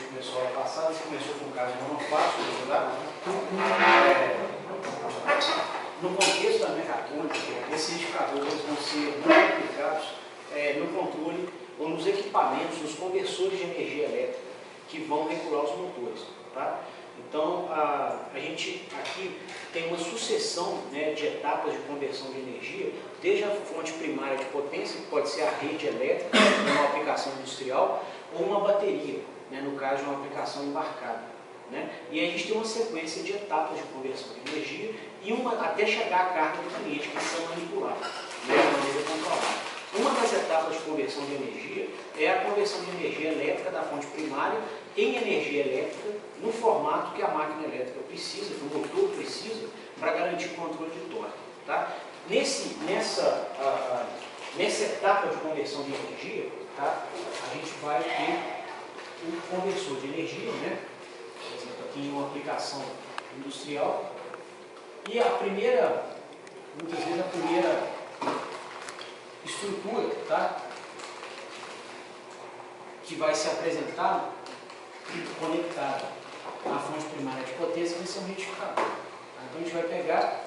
começou a passar, você começou com o caso monofásico, tá? No contexto da mecatrônica, esses indicadores vão ser muito aplicados no controle ou nos equipamentos, nos conversores de energia elétrica que vão regular os motores. Tá? Então, a gente aqui tem uma sucessão, né, de etapas de conversão de energia, desde a fonte primária de potência, que pode ser a rede elétrica, uma aplicação industrial, ou uma bateria, né, no caso de uma aplicação embarcada. Né? E aí a gente tem uma sequência de etapas de conversão de energia e até chegar à carga do cliente, que precisa manipular, né, de maneira controlada. Uma das etapas de conversão de energia é a conversão de energia elétrica da fonte primária em energia elétrica no formato que a máquina elétrica precisa, que o motor precisa, para garantir o controle de torque. Tá? Nessa etapa de conversão de energia, tá, a gente vai ter o conversor de energia, né? Por exemplo, aqui em uma aplicação industrial. E muitas vezes a primeira estrutura, tá, que vai se apresentar conectada à fonte primária de potência vai ser um retificador. Tá? Então a gente vai pegar,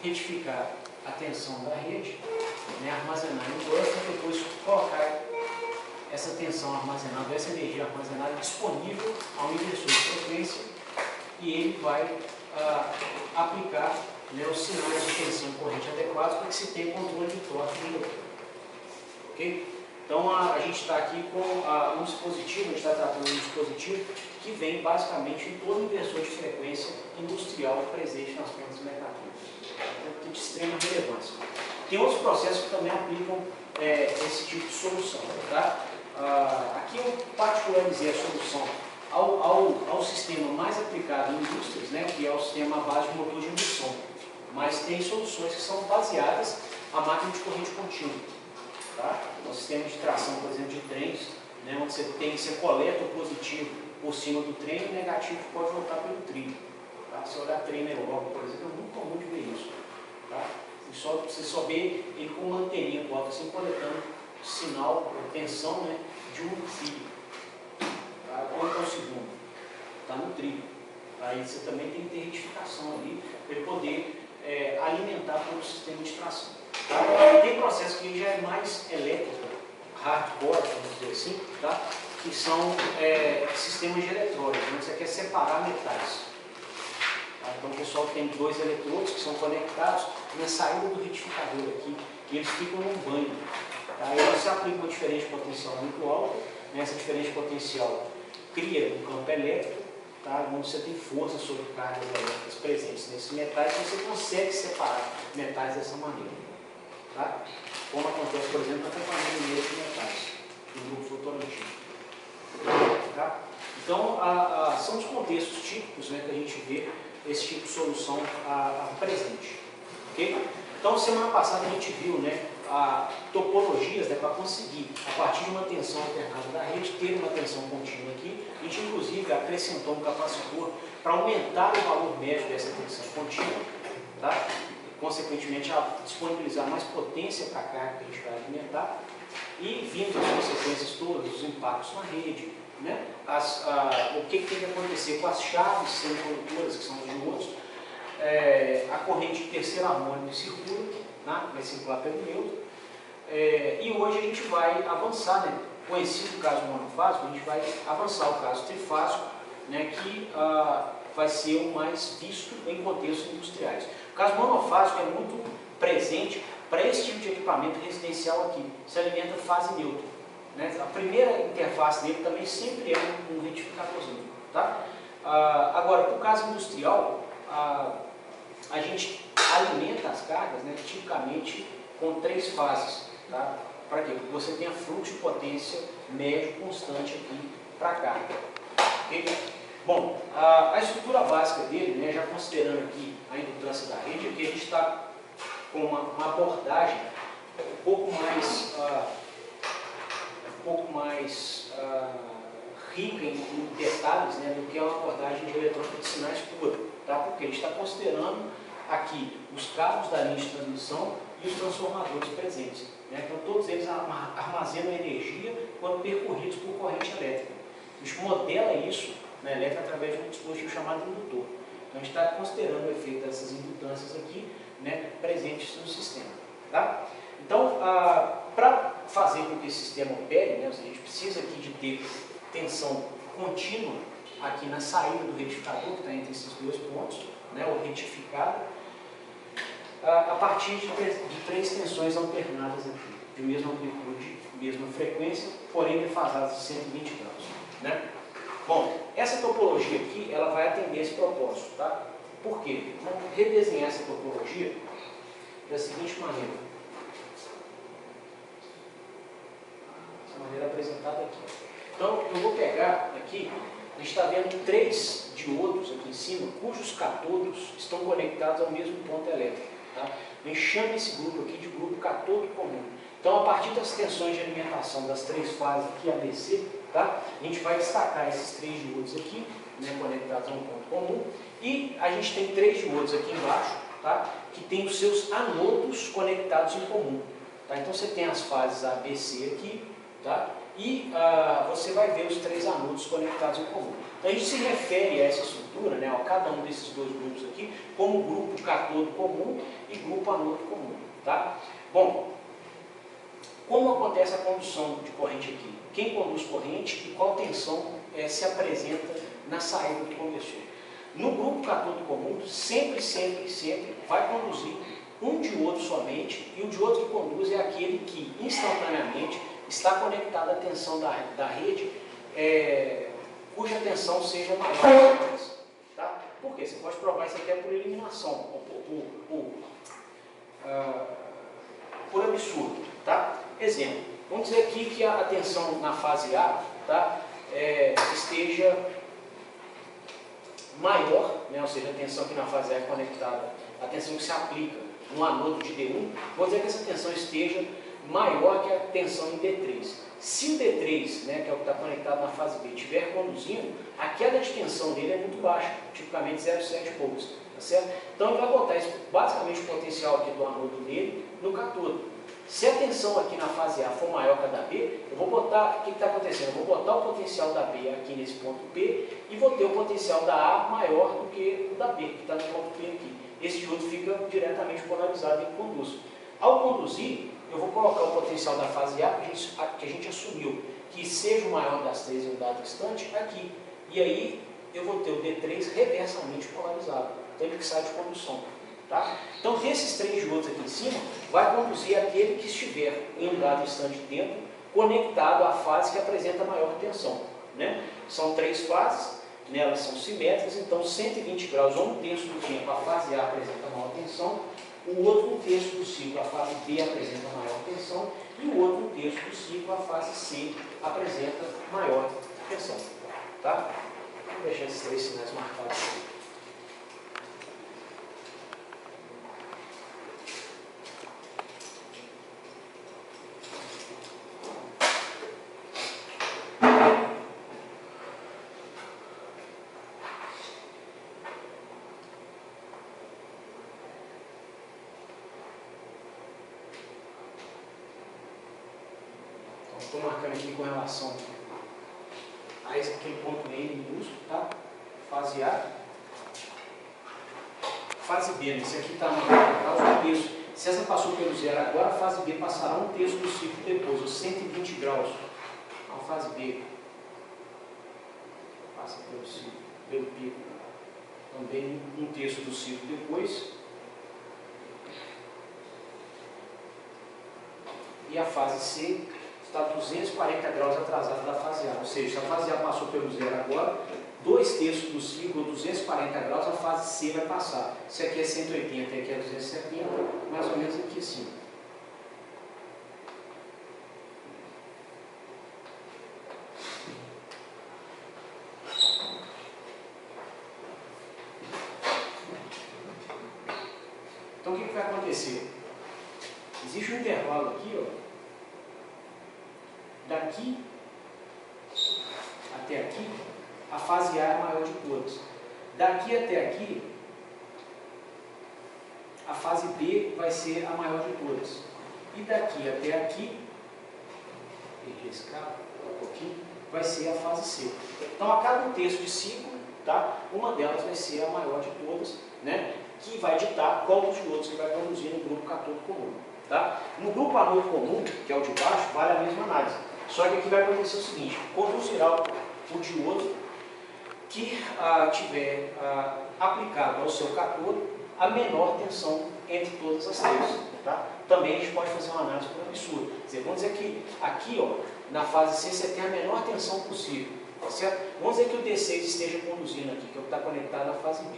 retificar a tensão da rede, né, armazenar em buffer e depois colocar essa tensão armazenada, essa energia armazenada disponível ao inversor de frequência e ele vai aplicar, né, os sinais de tensão e corrente adequados para que se tenha controle de torque no motor. Ok? Então a gente está aqui com um dispositivo, a gente está tratando de um dispositivo que vem basicamente em todo o inversor de frequência industrial presente nas plantas mecatrônicas. De extrema relevância. Tem outros processos que também aplicam esse tipo de solução. Tá? Aqui eu particularizei a solução ao sistema mais aplicado em indústrias, né, que é o sistema à base de motor de indução. Mas tem soluções que são baseadas à máquina de corrente contínua. Tá? O sistema de tração, por exemplo, de trens, né, onde você coleta o positivo por cima do trem e o negativo pode voltar pelo trilho. Tá? Se olhar trem na Europa, por exemplo, é muito comum de ver isso. Tá? Você só vê ele com uma anteninha por alto, assim, coletando sinal, tensão, né, de um fio. Tá? Quanto ao segundo? Está no trilho. Aí você também tem que ter retificação ali para ele poder alimentar todo o sistema de tração. Tá? Tem processo que já é mais elétrico, hardcore, vamos dizer assim, tá? Que são sistemas de eletrodos, onde você quer separar metais. Tá? Então o pessoal tem dois eletrodos que são conectados na saída do retificador aqui, e eles ficam num banho. Tá? Aí você aplica uma diferença potencial muito alta, né? Essa diferença potencial cria um campo elétrico, tá? Onde você tem força sobre cargas elétricas presentes nesses metais, e você consegue separar metais dessa maneira. Tá? Como acontece, por exemplo, na companhia de metais, do grupo Votorantim. Tá? Então, são os contextos típicos, né, que a gente vê esse tipo de solução presente. Okay? Então, semana passada a gente viu, né, topologias, né, para conseguir, a partir de uma tensão alternada da rede, ter uma tensão contínua aqui. A gente, inclusive, acrescentou um capacitor para aumentar o valor médio dessa tensão contínua. Tá? Consequentemente, disponibilizar mais potência para a carga que a gente vai alimentar e, vindo as consequências todas, os impactos na rede, né? O que tem que acontecer com as chaves semicondutoras, que são os diodos, a corrente de terceira harmônica circula, né? Vai circular pelo neutro, e hoje a gente vai avançar, né? Conhecido o caso monofásico, a gente vai avançar o caso trifásico, né? Que vai ser o mais visto em contextos industriais. O caso monofásico é muito presente para esse tipo de equipamento residencial aqui. Se alimenta fase neutra. Né? A primeira interface dele também sempre é um retificadorzinho. Tá? Agora, para o caso industrial, a gente alimenta as cargas, né, tipicamente com 3 fases. Tá? Para quê? Porque você tenha fluxo de potência médio constante aqui para a carga. Okay? Bom, a estrutura básica dele, né, já considerando aqui a indutância da rede, aqui a gente está com uma abordagem um pouco mais rica em detalhes, né, do que é uma abordagem de eletrônica de sinais pura, tá? Porque a gente está considerando aqui os cabos da linha de transmissão e os transformadores presentes. Né? Então todos eles armazenam energia quando percorridos por corrente elétrica. A gente modela isso na elétrica através de um dispositivo chamado indutor. Então a gente está considerando o efeito dessas indutâncias aqui, né, presentes no sistema. Tá? Então, para fazer com que esse sistema opere, né, a gente precisa aqui de ter tensão contínua aqui na saída do retificador, que está entre esses dois pontos, né, o retificado, a partir de três tensões alternadas aqui, de mesma amplitude, mesma frequência, porém defasadas de 120 graus. Né? Bom, essa topologia aqui, ela vai atender esse propósito, tá? Por quê? Vamos redesenhar essa topologia da seguinte maneira. Essa maneira apresentada aqui. Então, eu vou pegar aqui, a gente está vendo 3 diodos aqui em cima, cujos catodos estão conectados ao mesmo ponto elétrico. Tá? A gente chama esse grupo aqui de grupo catodo comum. Então, a partir das tensões de alimentação das 3 fases aqui ABC, tá? A gente vai destacar esses 3 diodos aqui, né, conectados a um ponto comum, e a gente tem 3 diodos aqui embaixo, tá? Que tem os seus anodos conectados em comum. Tá? Então, você tem as fases ABC aqui, tá? E você vai ver os 3 anodos conectados em comum. Então, a gente se refere a essa estrutura, né, a cada um desses 2 grupos aqui, como grupo catodo comum e grupo anodo comum. Tá? Bom, como acontece a condução de corrente aqui? Quem conduz corrente e qual tensão se apresenta na saída do conversor? No grupo catodo comum, sempre vai conduzir um diodo somente, e o diodo que conduz é aquele que instantaneamente está conectado à tensão da rede, cuja tensão seja maior que essa. Tá? Por quê? Você pode provar isso até por eliminação, por absurdo. Tá? Exemplo, vamos dizer aqui que a tensão na fase A, tá, esteja maior, né, ou seja, a tensão que na fase A é conectada, a tensão que se aplica no anodo de D1, vamos dizer que essa tensão esteja maior que a tensão em D3. Se o D3, né, que é o que está conectado na fase B, estiver conduzindo, a queda de tensão dele é muito baixa, tipicamente 0,7 volts. Tá certo? Então ele vai botar basicamente o potencial aqui do anodo dele no catodo. Se a tensão aqui na fase A for maior que a da B, eu vou botar, o que está acontecendo? Eu vou botar o potencial da B aqui nesse ponto P e vou ter o potencial da A maior do que o da B, que está no ponto P aqui. Esse diodo fica diretamente polarizado e conduz. Ao conduzir, eu vou colocar o potencial da fase A, que a gente assumiu que seja o maior das 3 em um dado instante, aqui. E aí eu vou ter o D3 reversamente polarizado, então ele que sai de condução. Tá? Então, desses 3 diodos aqui em cima, vai conduzir aquele que estiver em um dado instante dentro, conectado à fase que apresenta maior tensão. Né? São 3 fases, né? Elas são simétricas, então 120 graus, ou 1/3 do tempo, a fase A apresenta maior tensão, o outro 1/3 do ciclo, a fase B apresenta maior tensão, e o outro 1/3 do ciclo, a fase C apresenta maior tensão. Tá? Vou deixar esses 3 sinais marcados aqui. Estou marcando aqui com relação a aquele ponto N minúsculo, tá? Fase A. Fase B, né? Esse aqui está no causa 1/3. Se essa passou pelo zero agora, a fase B passará 1/3 do ciclo depois, os 120 graus. Então, a fase B passa pelo ciclo, pelo pico, também 1/3 do ciclo depois. E a fase C está 240 graus atrasado da fase A, ou seja, se a fase A passou pelo zero agora, 2/3 do ciclo, 240 graus, a fase C vai passar. Se aqui é 180 e aqui é 270, mais ou menos aqui assim. Então o que vai acontecer? Existe um intervalo aqui, ó. Daqui até aqui, a fase A é a maior de todas. Daqui até aqui, a fase B vai ser a maior de todas. E daqui até aqui, perdi esse carro, um pouquinho. vai ser a fase C. Então, a cada terço de ciclo, tá? Uma delas vai ser a maior de todas, né? Que vai ditar qual dos diodos que vai conduzir no grupo catódo comum. Tá? No grupo anôdo comum, que é o de baixo, vale a mesma análise. Só que aqui vai acontecer o seguinte: conduzirá o diodo que tiver aplicado ao seu catódo a menor tensão entre todas as três. Tá? Também a gente pode fazer uma análise por absurdo. Quer dizer, vamos dizer que aqui, ó, na fase C, você tem a menor tensão possível. Certo? Vamos dizer que o D6 esteja conduzindo aqui, que é o que está conectado na fase B.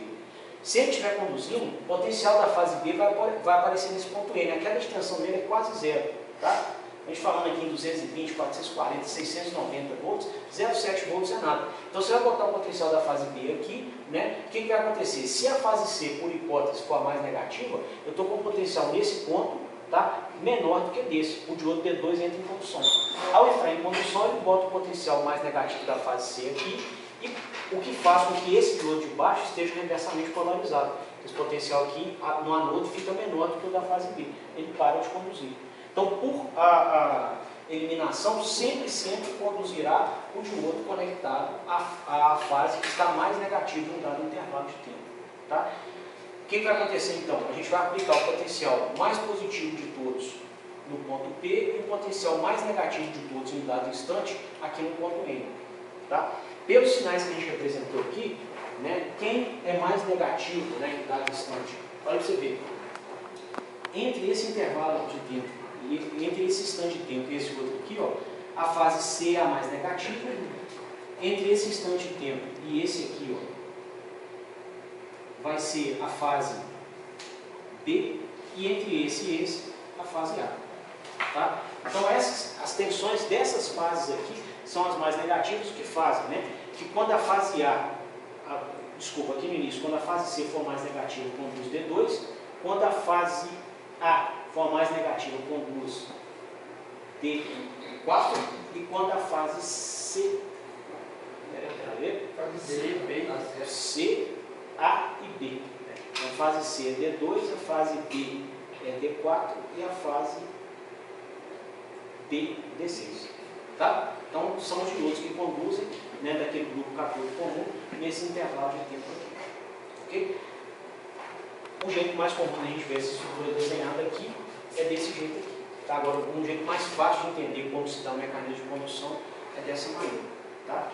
Se ele estiver conduzindo, o potencial da fase B vai aparecer nesse ponto N. A queda de tensão dele é quase zero. Tá? A gente falando aqui em 220, 440, 690 volts, 0,7 volts é nada. Então você vai botar o potencial da fase B aqui, né? O que vai acontecer? Se a fase C, por hipótese, for a mais negativa, eu estou com um potencial nesse ponto, tá? Menor do que desse. O diodo D2 entra em condução. Ao entrar em condução, ele bota o potencial mais negativo da fase C aqui, e o que faz com que esse diodo de baixo esteja reversamente polarizado. Esse potencial aqui no anodo fica menor do que o da fase B. Ele para de conduzir. Então, por eliminação, sempre conduzirá o diodo conectado à fase que está mais negativa em um dado intervalo de tempo. Tá? O que vai acontecer então? A gente vai aplicar o potencial mais positivo de todos no ponto P e o potencial mais negativo de todos em um dado instante aqui no ponto N. Tá? Pelos sinais que a gente representou aqui, né, quem é mais negativo, né, em dado instante? Olha para você ver. Entre esse intervalo de tempo, entre esse instante de tempo e esse outro aqui, ó, a fase C é a mais negativa. Entre esse instante de tempo e esse aqui, ó, vai ser a fase B. E entre esse e esse, a fase A. Tá? Então, as tensões dessas fases aqui são as mais negativas, o que fazem, né? Que quando a fase aqui no início, quando a fase C for mais negativa, conduz D2, quando a fase A for mais negativa, conduz D4, e quando a fase C, C, A e B. Então, a fase C é D2, a fase B é D4 e a fase D, D6. Tá? Então, são os diodos que conduzem, né, daquele grupo catódo comum nesse intervalo de tempo aqui. Okay? O jeito mais comum de a gente ver essa estrutura desenhada aqui é desse jeito aqui. Tá? Agora, um jeito mais fácil de entender como se dá o mecanismo de condução é dessa maneira. Tá?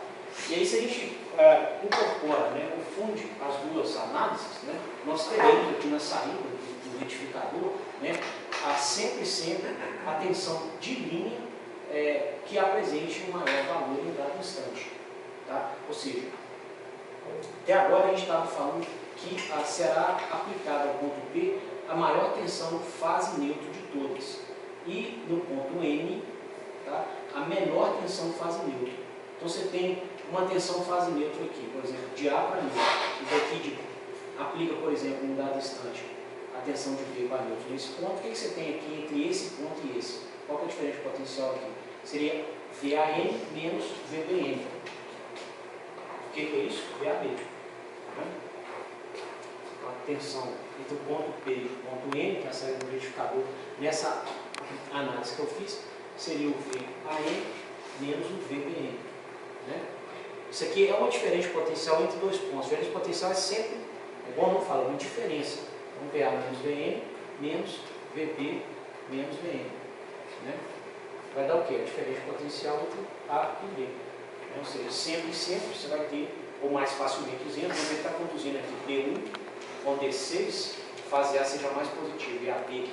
E aí, se a gente incorpora, né, confunde as duas análises, né, nós teremos aqui na saída do retificador, né, sempre a tensão de linha que apresente um maior valor em dado instante. Tá? Ou seja, até agora a gente estava falando que será aplicada ao ponto P a maior tensão fase neutro de todas. E no ponto N, tá, a menor tensão fase neutra. Então você tem uma tensão fase neutra aqui, por exemplo, de A para neutro. E daqui aplica, por exemplo, em um dado instante, a tensão de V para neutro nesse ponto. O que você tem aqui entre esse ponto e esse? Qual que é a diferença de potencial aqui? Seria VAN menos VBN. O que é isso? VAB. A tensão entre o ponto P e o ponto N, que é a saída do retificador, nessa análise que eu fiz, seria o VAN menos o VBN. Né? Isso aqui é uma diferença de potencial entre dois pontos. A diferença de potencial é sempre, é bom não falar, uma diferença. Então, VA menos VN menos VB menos VN. Né? Vai dar o quê? A diferença de potencial entre A e B. Ou seja, sempre você vai ter, ou mais facilmente dizendo, você está conduzindo aqui P1 com D6, fase A seja mais positivo e AB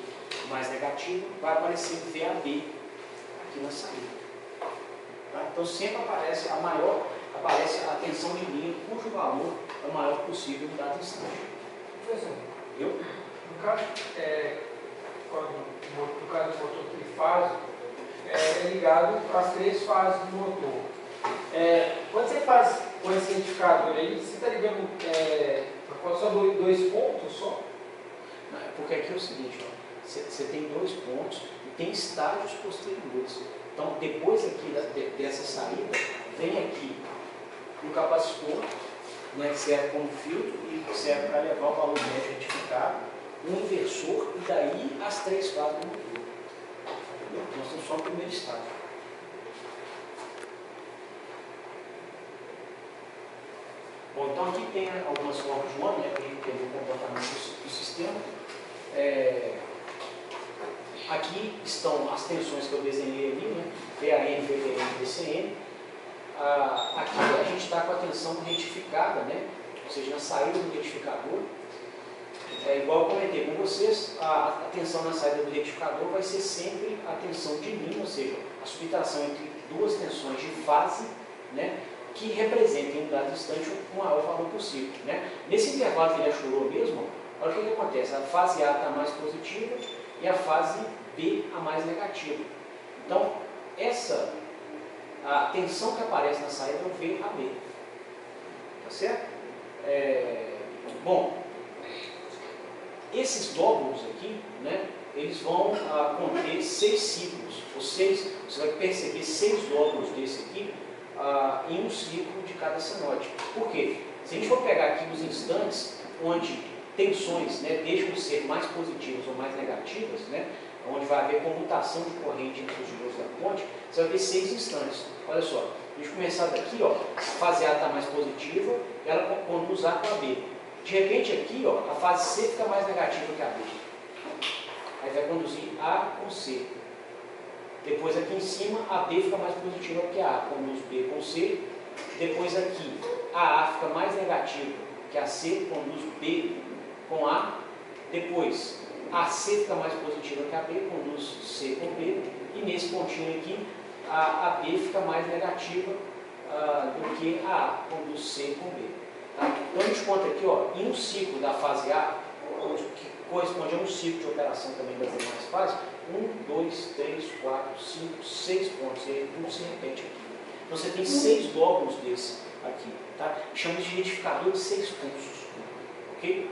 mais negativo, vai aparecer VAB aqui na saída. Tá? Então sempre aparece a tensão de linha cujo valor é o maior possível em dado instante. Professor, Eu? no caso do motor trifásico, é ligado às três fases do motor. Quando você faz com esse retificador aí, você está ligando só dois pontos só? Não, porque aqui é o seguinte, ó, você tem dois pontos e tem estágios posteriores. Então, depois aqui dessa saída, vem aqui um capacitor, né, que serve como filtro e serve para levar o valor médio retificado, um inversor e daí as três fases do motor. Entendeu? Nós estamos só no primeiro estágio. Bom, então aqui tem algumas formas de nome, né, para a gente entender o comportamento do sistema. Aqui estão as tensões que eu desenhei ali, né, VAN, VBN, VCN. Aqui a gente está com a tensão retificada, né, ou seja, na saída do retificador. Igual eu comentei com vocês, a tensão na saída do retificador vai ser sempre a tensão de linha, ou seja, a subtração entre duas tensões de fase, né, que representem em um dado instante o maior valor possível. Né. Nesse intervalo que ele achou mesmo, olha o que acontece, a fase A está mais positiva e a fase B a mais negativa. Então, a tensão que aparece na saída é o VAB. Tá certo? Bom, esses lóbulos aqui, né, eles vão conter 6 ciclos, ou 6, você vai perceber 6 lóbulos desse aqui em um ciclo de cada senoide. Por quê? Se a gente for pegar aqui os instantes onde tensões, né, deixam de ser mais positivas ou mais negativas, né, onde vai haver comutação de corrente entre os giros da ponte, você vai ver 6 instantes. Olha só, a gente começar daqui, ó, a fase A está mais positiva, ela conduz A com a B. De repente aqui, ó, a fase C fica mais negativa que a B. Aí vai conduzir A com C. Depois aqui em cima, a B fica mais positiva que a A, conduz B com C. Depois aqui, a A fica mais negativa que a C, conduz B com A. Depois, a C fica mais positiva que a B, conduz C com B. E nesse pontinho aqui, a B fica mais negativa do que a A, conduz C com B. Tá? Então a gente conta aqui, ó, em um ciclo da fase A, que corresponde a um ciclo de operação também das demais fases, 1, 2, 3, 4, 5, 6 pontos, e aí tudo se repete aqui. Então você tem 6 lóbulos desse aqui, tá? Chama de retificador de 6 pulsos, ok?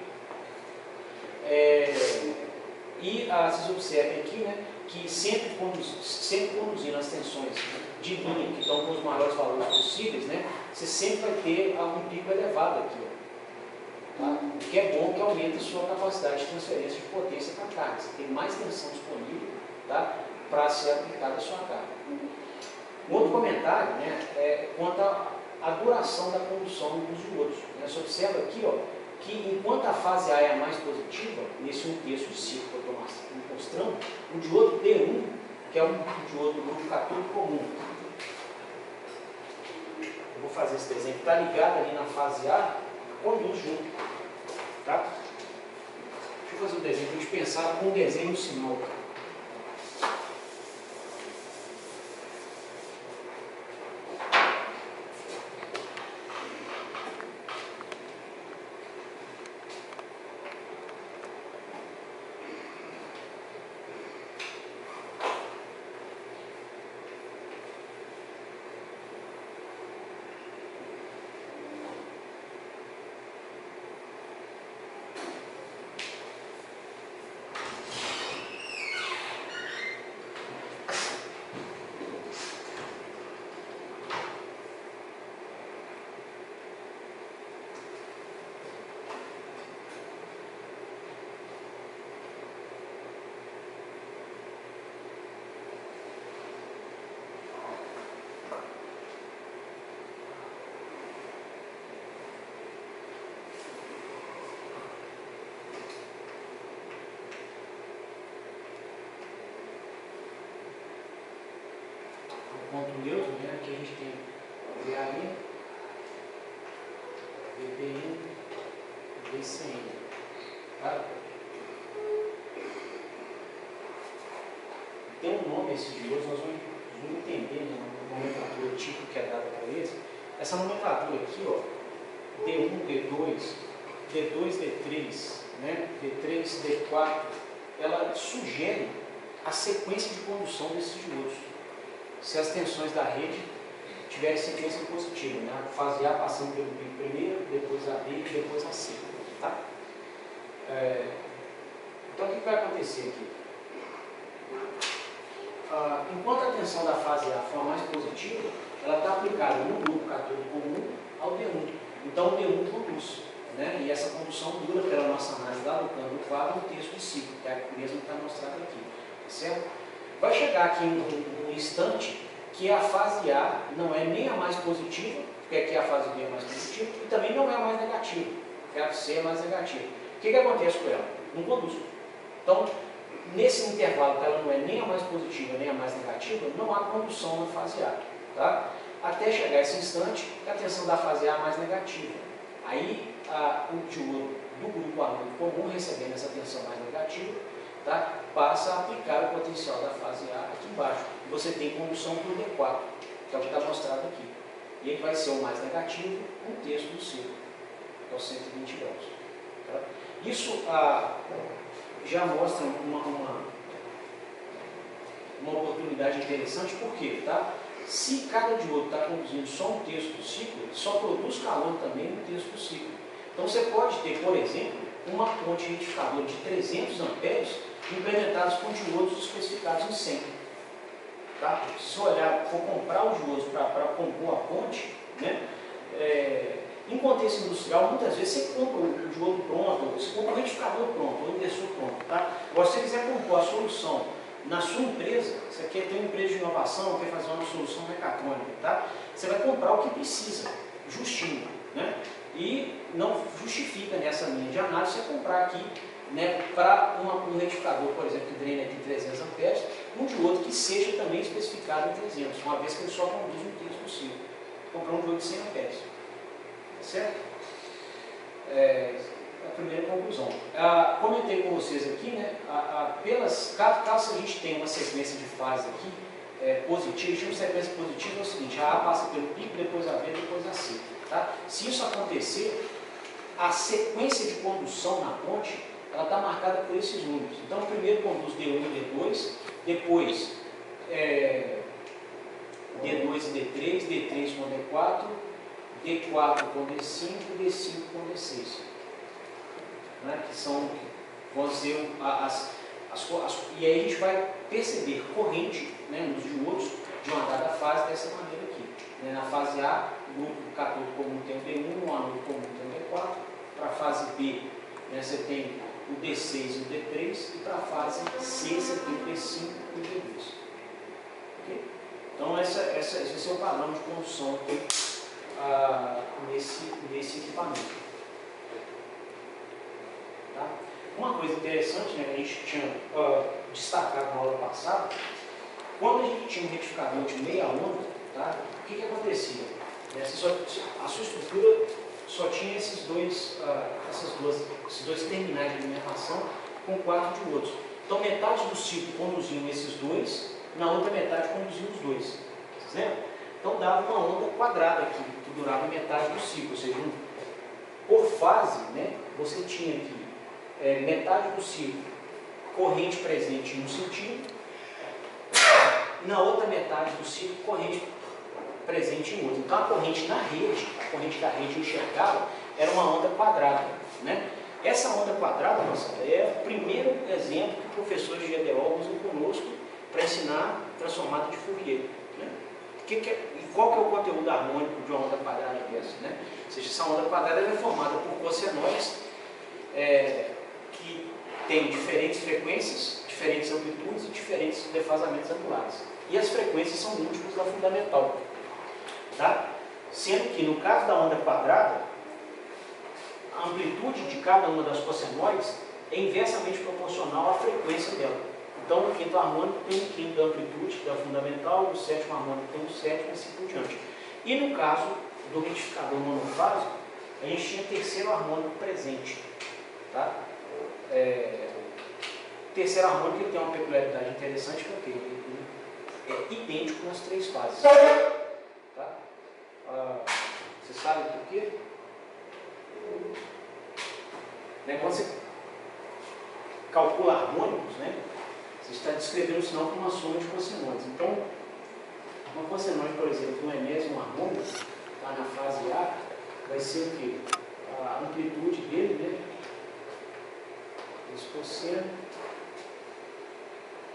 E vocês observem aqui, né, que sempre conduzindo as tensões de linha que estão com os maiores valores possíveis, né, você sempre vai ter um pico elevado aqui, ó, tá? O que é bom, que aumenta a sua capacidade de transferência de potência para a carga. Você tem mais tensão disponível, tá, para ser aplicada a sua carga. Um outro comentário, né, é quanto à duração da condução dos diodos. Né? Você observa aqui, ó, que enquanto a fase A é a mais positiva, nesse 1/3 de ciclo que eu estou mostrando, o diodo D1, que é um diodo do grupo catódico comum, eu vou fazer esse desenho, está ligado ali na fase A, conduz junto. Tá? Deixa eu fazer um desenho para a gente pensar com um desenho no sinal. Ponto neutro, né? Aqui a gente tem VAN, VBN, VCN. Tá? Tem um nome esses diodos, nós vamos entender, né, a nomenclatura tipo que é dada para eles. Essa nomenclatura aqui, ó, D1, D2, D2, D3, né, D3, D4, ela sugere a sequência de condução desses diodos. Se as tensões da rede tiverem sequência positiva, né? A fase A passando pelo B primeiro, depois a B e depois a C. Tá? Então o que vai acontecer aqui? Enquanto a tensão da fase A for mais positiva, ela está aplicada no grupo catódico comum ao D1. Então o D1 conduz. Né? E essa condução dura, pela nossa análise lá no plano do quadro, um terço de ciclo, que é o mesmo que está mostrado aqui. Certo? Vai chegar aqui um instante que a fase A não é nem a mais positiva porque aqui a fase B é mais positiva, e também não é a mais negativa, porque a C é mais negativa. O que acontece com ela? Não conduz. Então, nesse intervalo que ela não é nem a mais positiva nem a mais negativa, não há condução na fase A. Tá? Até chegar esse instante, a tensão da fase A é mais negativa. Aí, o diodo do grupo anônico comum, recebendo essa tensão mais negativa, tá? Passa a aplicar o potencial da fase A aqui embaixo. Você tem condução para o D4, que é o que está mostrado aqui. E ele vai ser o mais negativo, um terço do ciclo, que é os 120 graus. Tá? Isso já mostra uma oportunidade interessante, por quê? Tá? Se cada diodo está conduzindo só um terço do ciclo, ele só produz calor também um terço do ciclo. Então você pode ter, por exemplo, uma ponte retificadora de 300 amperes implementados com diodos especificados em 100. Tá? Se olhar, for comprar os diodos para compor a ponte, né, em contexto industrial, muitas vezes você compra o diodo pronto, você compra o retificador pronto, o inversor pronto. Tá? Agora, se você quiser compor a solução na sua empresa, você quer ter uma empresa de inovação, quer fazer uma solução mecatrônica, tá? Você vai comprar o que precisa, justinho, né? E não justifica nessa linha de análise você comprar aqui, né, para um retificador, por exemplo, que drena aqui 300 amperes, um diodo que seja também especificado em 300, uma vez que ele só conduz um terço do ciclo. Comprar um diodo de 100 amperes. Tá certo? A primeira conclusão. Comentei com vocês aqui, né, caso a gente tenha uma sequência de fases aqui, positiva, uma sequência positiva é o seguinte, a A passa pelo pico, depois a B, depois a C. Tá? Se isso acontecer, a sequência de condução na ponte, ela está marcada por esses números. Então, primeiro conduz D1 e D2, depois D2 e D3, D3 com D4, D4 com D5 e D5 com D6. Né? Que vão ser e aí a gente vai perceber corrente, né, nos diodos de uma dada fase dessa maneira aqui. Né? Na fase A, o grupo catódo comum tem o D1, o anôdo comum tem o D4. Para a fase B, né, você tem o D6 e o D3, e para a fase C você tem o D5 e o D2. Okay? Então esse é o padrão de condução aqui, nesse equipamento. Tá? Uma coisa interessante, né, que a gente tinha destacado na aula passada, quando a gente tinha um retificador de meia onda, tá, o que acontecia? A sua estrutura só tinha esses dois terminais de alimentação com 4 diodos. Então metade do ciclo conduziam esses dois, na outra metade conduziam os dois. Vocês lembram? Então dava uma onda quadrada aqui, que durava metade do ciclo. Ou seja, por fase, né, você tinha aqui metade do ciclo corrente presente em um sentido, e na outra metade do ciclo corrente presente em outro. Então a corrente da rede enxergada era uma onda quadrada. Né? Essa onda quadrada, é o primeiro exemplo que o professor de GDO usa conosco para ensinar transformada de Fourier. Né? Qual que é o conteúdo harmônico de uma onda quadrada dessa? Né? Ou seja, essa onda quadrada é formada por cossenoides que têm diferentes frequências, diferentes amplitudes e diferentes defasamentos angulares. E as frequências são múltiplos da fundamental. Tá? Sendo que no caso da onda quadrada, a amplitude de cada uma das cossenoides é inversamente proporcional à frequência dela. Então o quinto harmônico tem um quinto da amplitude da fundamental, o sétimo harmônico tem um sétimo e assim por diante. E no caso do retificador monofásico, a gente tinha terceiro harmônico presente. Tá? Terceiro harmônico ele tem uma peculiaridade interessante porque ele é idêntico nas 3 fases. Tá? Você sabe por quê? Né, quando você calcula harmônicos, né, você está descrevendo o sinal como uma soma de cossenoides. Então, uma cossenoide, por exemplo, um enésimo harmônico, tá, na fase A, vai ser o quê? A amplitude dele, né, esse cosseno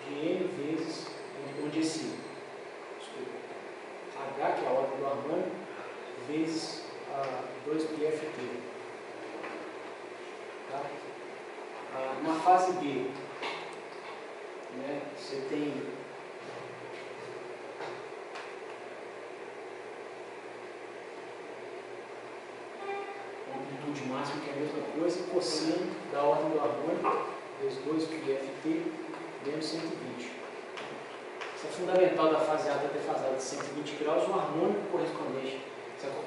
de n vezes, onde esse H, que é a ordem do harmônico, vezes 2πft. Tá? Na fase B, né, você tem máximo, que é a mesma coisa, cosseno da ordem do harmônico, vezes 2 πft menos 120. Se é fundamental da fase A está defasada de 120 graus, o harmônico correspondente.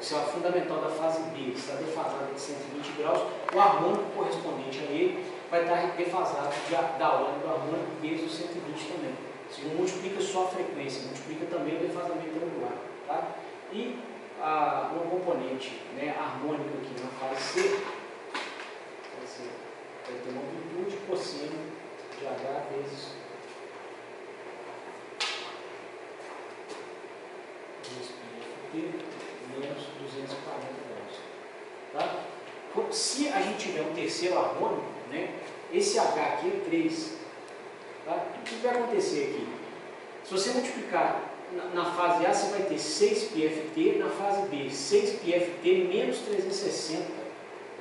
Se a fundamental da fase B está defasada de 120 graus, o harmônico correspondente a ele vai estar defasado da ordem do harmônico vezes o 120 também. Se não multiplica só a frequência, multiplica também o defasamento angular. Tá? E no componente, né, harmônico aqui na fase C, vai ter uma amplitude cosseno de H vezes menos 240 graus. Tá? Se a gente tiver um terceiro harmônico, né, esse H aqui é 3. Tá? O que vai acontecer aqui? Se você multiplicar na fase A, você vai ter 6 πft, na fase B, 6 πft menos 360.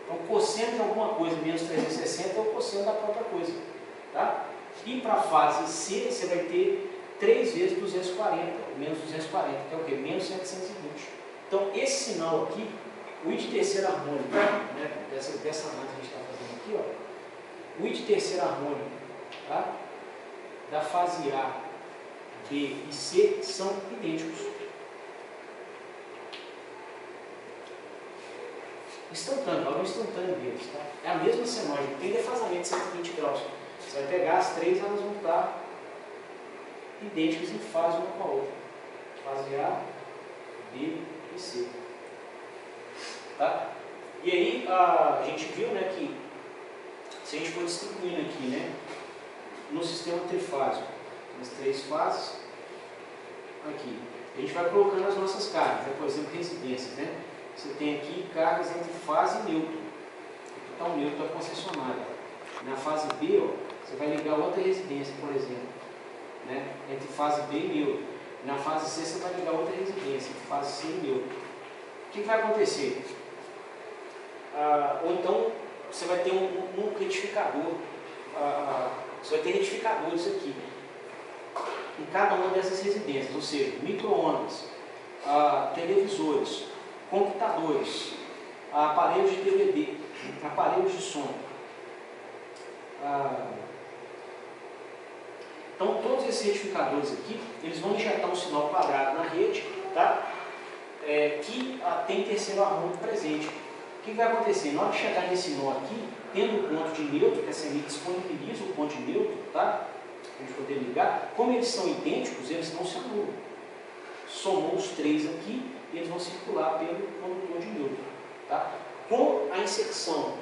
Então, o cosseno de alguma coisa menos 360 é o cosseno da própria coisa. Tá? E para a fase C, você vai ter 3 vezes 240, menos 240, que é o quê? Menos 720. Então, esse sinal aqui, o I de terceiro harmônico, né, dessa análise que a gente está fazendo aqui, ó, o I de terceiro harmônico, tá, da fase A, B e C são idênticos. Instantâneo, valor instantâneo deles. Tá? É a mesma senoide, tem defasamento de 120 graus. Você vai pegar as três, elas vão estar idênticas em fase uma com a outra. Fase A, B e C. Tá? E aí a gente viu, né, que se a gente for distribuindo aqui, né, no sistema trifásico, as três fases, aqui, a gente vai colocando as nossas cargas, né, por exemplo, residências, né? Você tem aqui cargas entre fase e neutro. Aqui está o neutro da concessionária. Na fase B, ó, você vai ligar outra residência, por exemplo, né, entre fase B e neutro. Na fase C, você vai ligar outra residência, entre fase C e neutro. O que vai acontecer? Ou então, você vai ter um retificador. Você vai ter retificadores aqui, em cada uma dessas residências, ou seja, micro-ondas, televisores, computadores, aparelhos de DVD, aparelhos de som. Então, todos esses retificadores aqui, eles vão injetar um sinal quadrado na rede, tá? Que tem terceiro harmônico presente. O que vai acontecer? Na hora de chegar nesse nó aqui, tendo o ponto de neutro, que a CMIC disponibiliza o ponto de neutro, tá? Para a gente poder ligar, como eles são idênticos, eles não se anulam. Somou os três aqui e eles vão circular pelo condutor de neutro. Tá? Com a inserção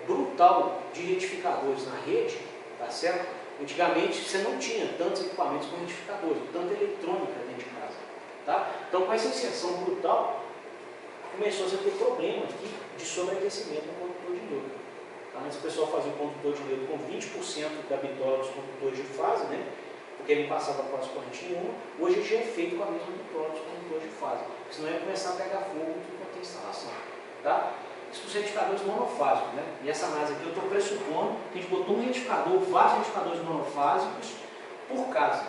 brutal de retificadores na rede, tá certo? Antigamente você não tinha tantos equipamentos com retificadores, tanta eletrônica dentro de casa. Tá? Então, com essa inserção brutal, começou a ter problema aqui de sobreaquecimento no condutor de neutro. Tá? Antes o pessoal fazia o condutor de neutro com 20% da bitola dos condutores de fase, né? Porque ele não passava quase corrente nenhuma. Hoje já é feito com a mesma bitola dos condutores de fase, porque senão ia começar a pegar fogo enquanto tem instalação. Tá? Isso com os retificadores monofásicos, né? E essa análise aqui eu estou pressupondo que a gente botou um retificador, vários retificadores monofásicos por casa,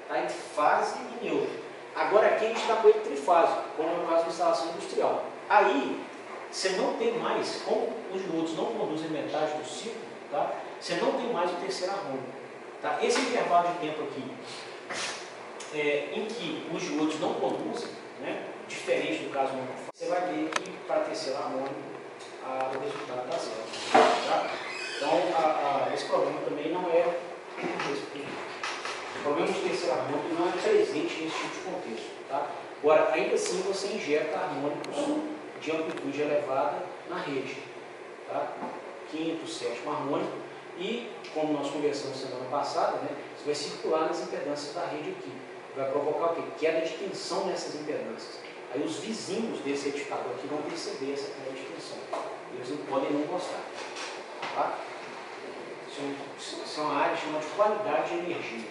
tá? Entre fase e neutro. Agora aqui a gente está com ele trifásico, como é o caso da instalação industrial. Aí, você não tem mais, como os diodos não conduzem metade do ciclo, tá? Você não tem mais o terceiro harmônico. Tá? Esse intervalo de tempo aqui, em que os diodos não conduzem, né? Diferente do caso monofásico, você vai ver que para terceiro harmônico o resultado está zero. Tá? Então, esse problema também não é. O problema de terceiro harmônico não é presente nesse tipo de contexto. Tá? Agora, ainda assim, você injeta harmônicos de amplitude elevada na rede. Tá? Quinto, sétimo harmônico. E, como nós conversamos semana passada, né, você vai circular nas impedâncias da rede aqui. Vai provocar o quê? Queda de tensão nessas impedâncias. Aí os vizinhos desse retificador aqui vão perceber essa queda de tensão. Eles não podem não gostar. Tá? Isso é uma área chamada de qualidade de energia.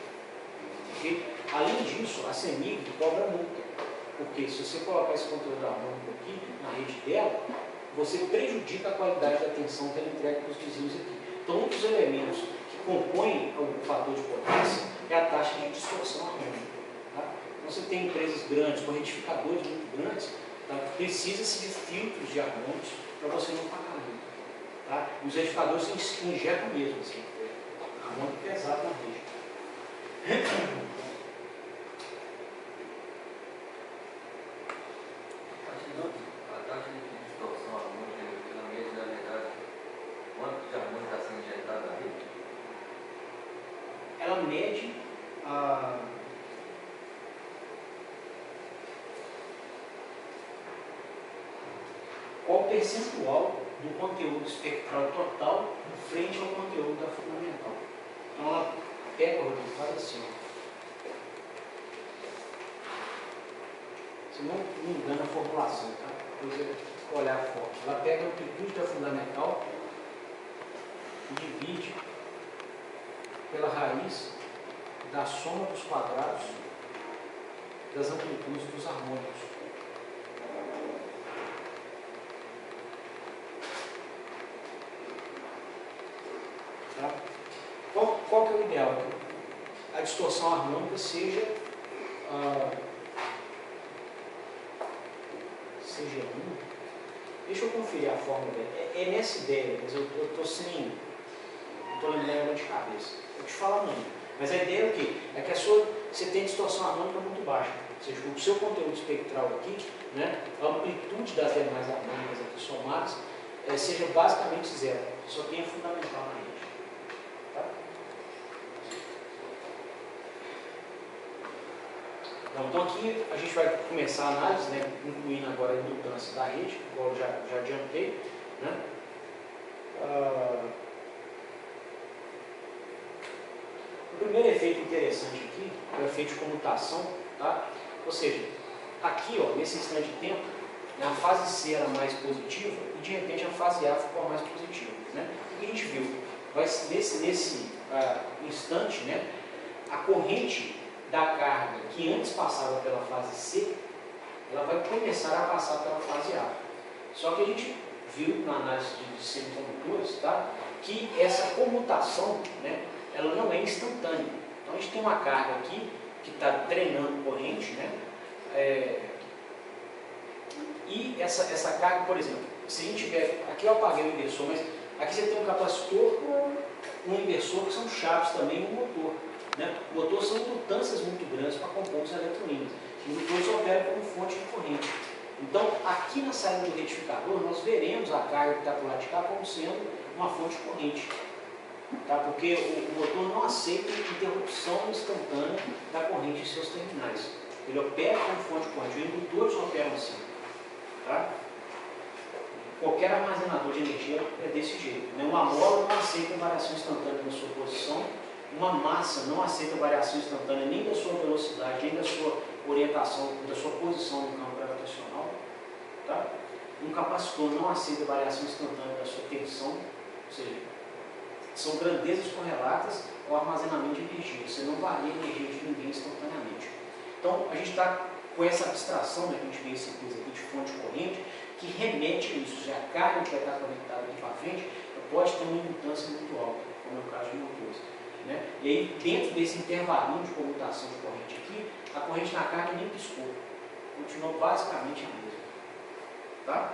Okay? Além disso, a CEMIG cobra multa. Porque se você colocar esse conteúdo harmônico aqui na rede dela, você prejudica a qualidade da tensão que ela entrega para os vizinhos aqui. Então, um dos elementos que compõem o fator de potência é a taxa de distorção harmônica. Tá? Então, você tem empresas grandes, com retificadores muito grandes, Tá? Precisa-se de filtros de harmônicos para você não pagar muito. Tá? E os retificadores se injetam mesmo, assim, harmônico pesado na rede. A taxa de distorção harmônica, na média da verdade, quanto de harmônica está sendo injetado na rede? Ela mede qual o percentual do conteúdo espectral total frente ao conteúdo da fundamental. Então ela pega o Rodrigo, faz assim, ó. Se não me engano a formulação, tá? Depois eu vou olhar forte. Ela pega a amplitude da fundamental e divide pela raiz da soma dos quadrados das amplitudes dos harmônicos. Tá? Qual que é o ideal? Que a distorção harmônica seja 1. Deixa eu conferir a fórmula dela. É nessa ideia, mas eu estou sem. Não estou lembrando ela de cabeça. Eu te falo amanhã. Mas a ideia é o quê? É que você tem distorção harmônica muito baixa. Ou seja, o seu conteúdo espectral aqui, né, a amplitude das demais harmônicas aqui somadas, seja basicamente zero. Só tem a fundamental na rede. Tá? Então aqui a gente vai começar a análise, né, incluindo agora a indutância da rede, igual eu já adiantei. Né? O primeiro efeito interessante aqui é o efeito de comutação. Tá? Ou seja, aqui ó, nesse instante de tempo, a fase C era mais positiva e de repente a fase A ficou mais positiva. Né? O que a gente viu? Nesse instante, né, a corrente da carga que antes passava pela fase C, ela vai começar a passar pela fase A. Só que a gente viu na análise de semicondutores, tá, que essa comutação, né, ela não é instantânea. Então a gente tem uma carga aqui que está drenando corrente, né, e essa carga, por exemplo, se a gente tiver, aqui eu apaguei o inversor, mas aqui você tem um capacitor, um inversor que são chaves também, um motor. Né? O motor são indutâncias muito grandes para compor os eletroímãs. O motor opera como fonte de corrente. Então, aqui na saída do retificador, nós veremos a carga que está por lá de cá como sendo uma fonte de corrente. Tá? Porque o motor não aceita interrupção instantânea da corrente em seus terminais. Ele opera como fonte de corrente. Os indutores operam assim. Tá? Qualquer armazenador de energia é desse jeito. Né? Uma mola não aceita variação instantânea da sua posição. Uma massa não aceita variação instantânea nem da sua velocidade, nem da sua orientação, da sua posição no campo gravitacional. Tá? Um capacitor não aceita variação instantânea da sua tensão, ou seja, são grandezas correlatas ao armazenamento de energia. Você não varia a energia de ninguém instantaneamente. Então, a gente está com essa abstração, né, que a gente vê esse coisa aqui de fonte corrente, que remete a isso. Já a carga que vai estar conectada aqui para frente pode ter uma indutância muito alta, como é o caso de motores. Né? E aí, dentro desse intervalinho de comutação de corrente aqui, a corrente na carga nem piscou. Continuou basicamente a mesma. Tá?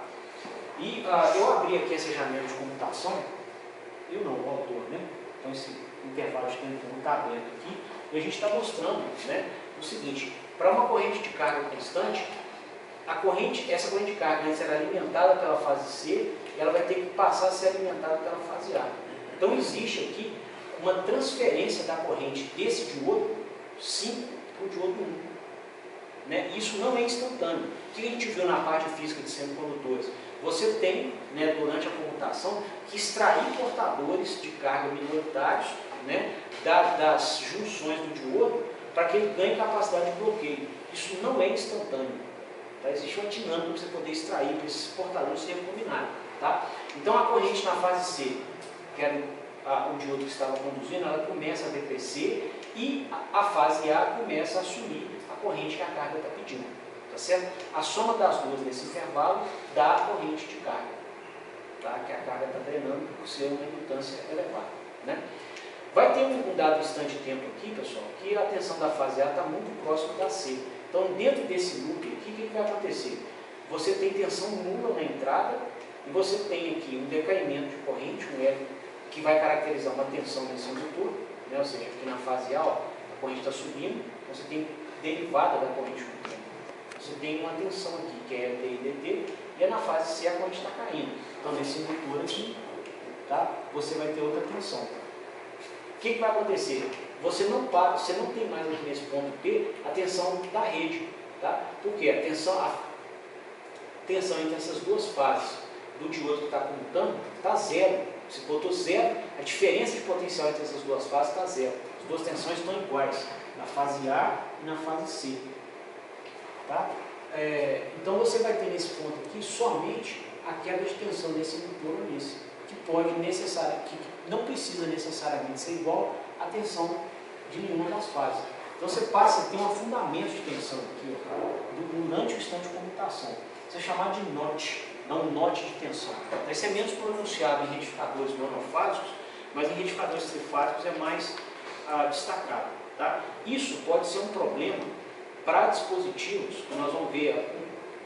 E eu abri aqui essa janela de comutação, eu não, o autor, né? Então esse intervalo de tempo está aberto aqui, e a gente está mostrando, né, o seguinte: para uma corrente de carga constante, essa corrente de carga antes era alimentada pela fase C, e ela vai ter que passar a ser alimentada pela fase A. Então existe aqui uma transferência da corrente desse diodo 5 para o diodo 1. Né? Isso não é instantâneo. O que a gente viu na parte física de semicondutores? Você tem, né, durante a comutação, que extrair portadores de carga minoritários, né, das junções do diodo para que ele ganhe capacidade de bloqueio. Isso não é instantâneo. Tá? Existe uma dinâmica para você poder extrair para esses portadores serem combinados. Tá? Então a corrente na fase C, que era o diodo que estava conduzindo, ela começa a decrescer e a fase A começa a assumir a corrente que a carga está pedindo. Tá certo? A soma das duas nesse intervalo dá a corrente de carga, tá? Que a carga está drenando por ser uma indutância elevada. Né? Vai ter um dado instante de tempo aqui, pessoal, que a tensão da fase A está muito próxima da C. Então, dentro desse loop aqui, o que vai acontecer? você tem tensão nula na entrada e você tem aqui um decaimento de corrente, um L, que vai caracterizar uma tensão nesse indutor, né? Ou seja, aqui na fase A, ó, a corrente está subindo, você tem derivada da corrente com o tempo. Você tem uma tensão aqui, que é LT e DT, e na fase C a corrente está caindo. Então, nesse indutor aqui, tá? Você vai ter outra tensão. O que vai acontecer? Você não tem mais aqui nesse ponto P a tensão da rede. Tá? Por quê? A tensão entre essas duas fases do diodo que está contando está zero. Se botou zero, a diferença de potencial entre essas duas fases está zero. As duas tensões estão iguais, na fase A e na fase C. Tá? Então você vai ter nesse ponto aqui somente a queda de tensão desse indutor ou nesse, que não precisa necessariamente ser igual à tensão de nenhuma das fases. Então você passa a ter um afundamento de tensão aqui, ó, durante o instante de comutação. Isso é chamado de NOT, dá um NOT de tensão. Isso é menos pronunciado em retificadores monofásicos, mas em retificadores trifásicos é mais destacado. Tá? Isso pode ser um problema para dispositivos, que nós vamos ver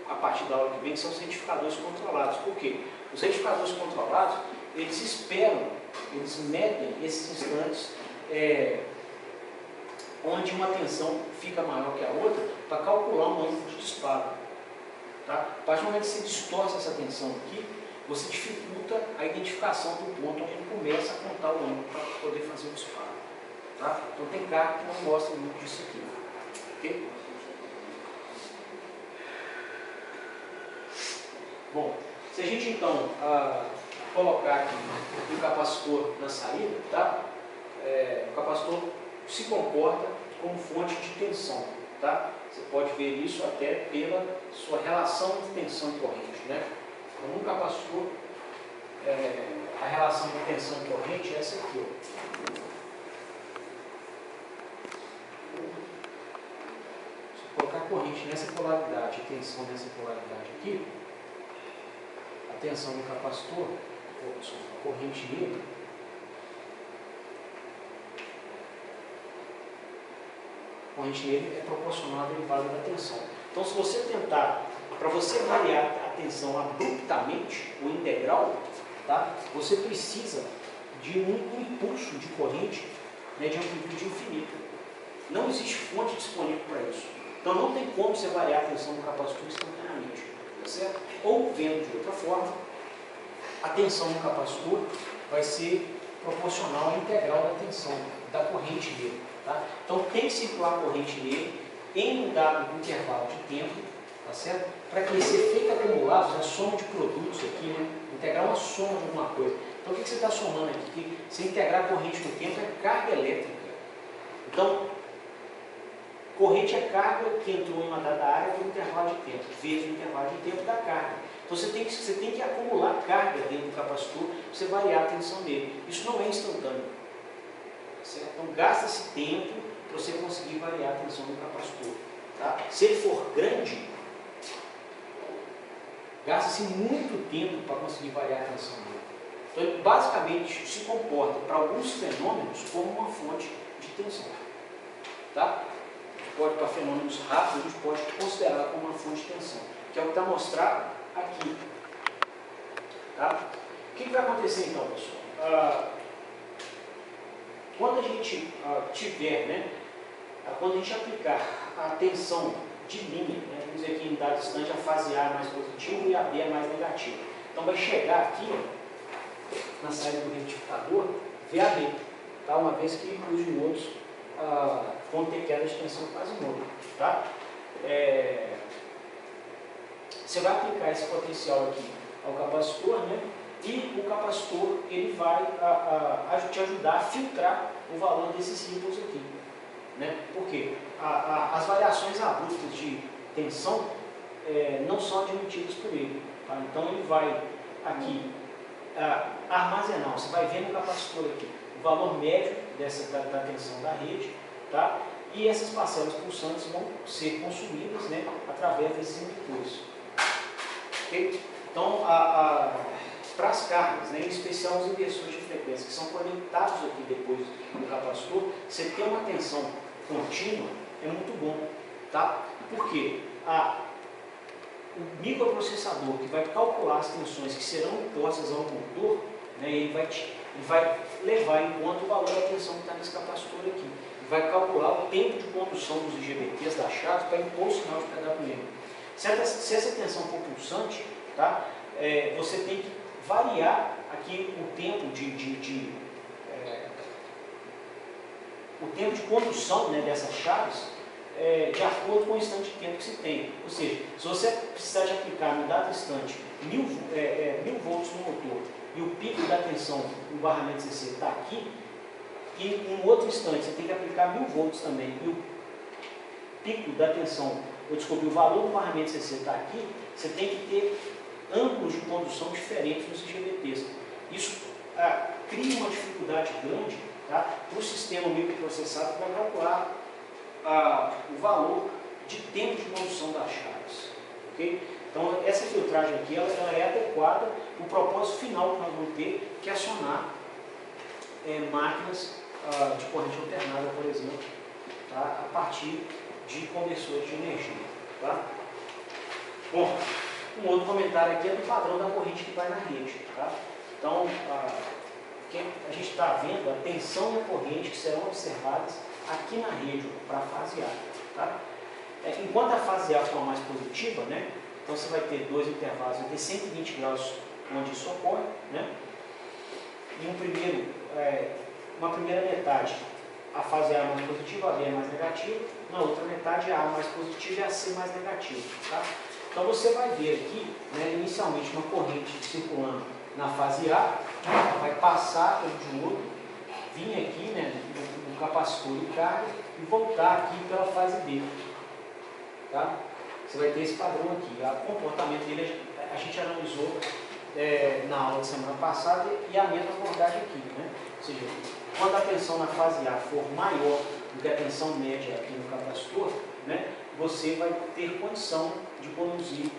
a partir da aula que vem, que são os retificadores controlados. Por quê? Os retificadores controlados, eles esperam, eles medem esses instantes onde uma tensão fica maior que a outra para calcular um ângulo de disparo. Tá? A partir do momento que você distorce essa tensão aqui, você dificulta a identificação do ponto onde ele começa a contar o ângulo para poder fazer o disparo. Tá? Então tem carro que não gosta muito disso aqui. Okay? Bom, se a gente então colocar aqui um capacitor na saída, tá? O capacitor se comporta como fonte de tensão. Tá? Você pode ver isso até pela sua relação de tensão e corrente. Né? Então, um capacitor, a relação de tensão e corrente é essa aqui. Ó. Se colocar corrente nessa polaridade e tensão nessa polaridade aqui, a tensão do capacitor, a corrente nele, é proporcional à derivada da tensão. Então, se você tentar, para você variar a tensão abruptamente, o integral, tá? Você precisa de um impulso de corrente, né, de amplitude infinita. Não existe fonte disponível para isso. Então, não tem como você variar a tensão do capacitor instantaneamente. Tá certo? Ou, vendo de outra forma, a tensão do capacitor vai ser proporcional à integral da tensão, da corrente dele. Tá? Então tem que circular a corrente nele em um dado intervalo de tempo, tá certo? Para que esse efeito acumulado, a soma de produtos aqui, né? Integrar uma soma de alguma coisa. Então o que você está somando aqui? Que se integrar a corrente no tempo é carga elétrica. Então, corrente é carga que entrou em uma dada área por intervalo de tempo, vezes o intervalo de tempo da carga. Então você tem que acumular carga dentro do capacitor para você variar a tensão dele. Isso não é instantâneo. Certo? Então gasta-se tempo para você conseguir variar a tensão do capacitor. Tá? Se ele for grande, gasta-se muito tempo para conseguir variar a tensão dele. Então ele basicamente se comporta para alguns fenômenos como uma fonte de tensão. Tá? Pode para fenômenos rápidos, a gente pode considerar como uma fonte de tensão, que é o que está mostrado aqui. Tá? O que vai acontecer então, pessoal? Quando a gente tiver, né, quando a gente aplicar a tensão de linha, né, vamos dizer aqui em dado distante a fase A é mais positiva e a B é mais negativa. Então vai chegar aqui, ó, na saída do retificador, VAB, tá? Uma vez que os diodos vão ter queda de tensão quase nula. Tá? Você vai aplicar esse potencial aqui ao capacitor, né? E o capacitor ele vai te ajudar a filtrar o valor desses símbolos aqui. Né? Por quê? As variações abruptas de tensão não são admitidas por ele. Tá? Então ele vai aqui armazenar, você vai ver no capacitor aqui o valor médio da tensão da rede, tá? E essas parcelas pulsantes vão ser consumidas, né, através desses indutores. Okay? Então, para as cargas, né, em especial os inversores de frequência, que são conectados aqui depois do capacitor, você ter uma tensão contínua é muito bom. Tá? Por quê? o microprocessador que vai calcular as tensões que serão impostas ao motor, né, ele vai levar em conta o valor da tensão que está nesse capacitor aqui. Ele vai calcular o tempo de condução dos IGBTs das chaves para impor o sinal de PWM. Se essa tensão for pulsante, tá, você tem que variar aqui o tempo o tempo de condução, né, dessas chaves de acordo com o instante de tempo que se tem. Ou seja, se você precisar de aplicar no dado instante 1000 volts no motor e o pico da tensão no barramento CC está aqui, e em outro instante você tem que aplicar 1000 volts também e o pico da tensão, o valor do barramento CC está aqui, você tem que ter ângulos de condução diferentes nos IGBTs. Isso cria uma dificuldade grande, tá, para o sistema microprocessado para calcular o valor de tempo de condução das chaves. Okay? Então, essa filtragem aqui ela é adequada para o propósito final que nós vamos ter, que é acionar máquinas de corrente alternada, por exemplo, tá, a partir de conversores de energia. Tá? Bom, um outro comentário aqui é do padrão da corrente que vai na rede. Tá? Então, a gente está vendo a tensão e a corrente que serão observadas aqui na rede para a fase A. Tá? Enquanto a fase A for mais positiva, né, então você vai ter dois intervalos, vai ter 120 graus onde isso ocorre, né? E uma primeira metade, a fase A mais positiva, a B é mais negativa, na outra metade a mais positiva e a C mais negativa. Tá? Então você vai ver aqui, né, inicialmente uma corrente circulando na fase A, vai passar pelo diodo, vir aqui, né, no capacitor de carga e voltar aqui pela fase B. Tá? Você vai ter esse padrão aqui. O comportamento dele a gente analisou na aula de semana passada e a mesma abordagem aqui. Né? Ou seja, quando a tensão na fase A for maior do que a tensão média aqui no capacitor, né, você vai ter condição de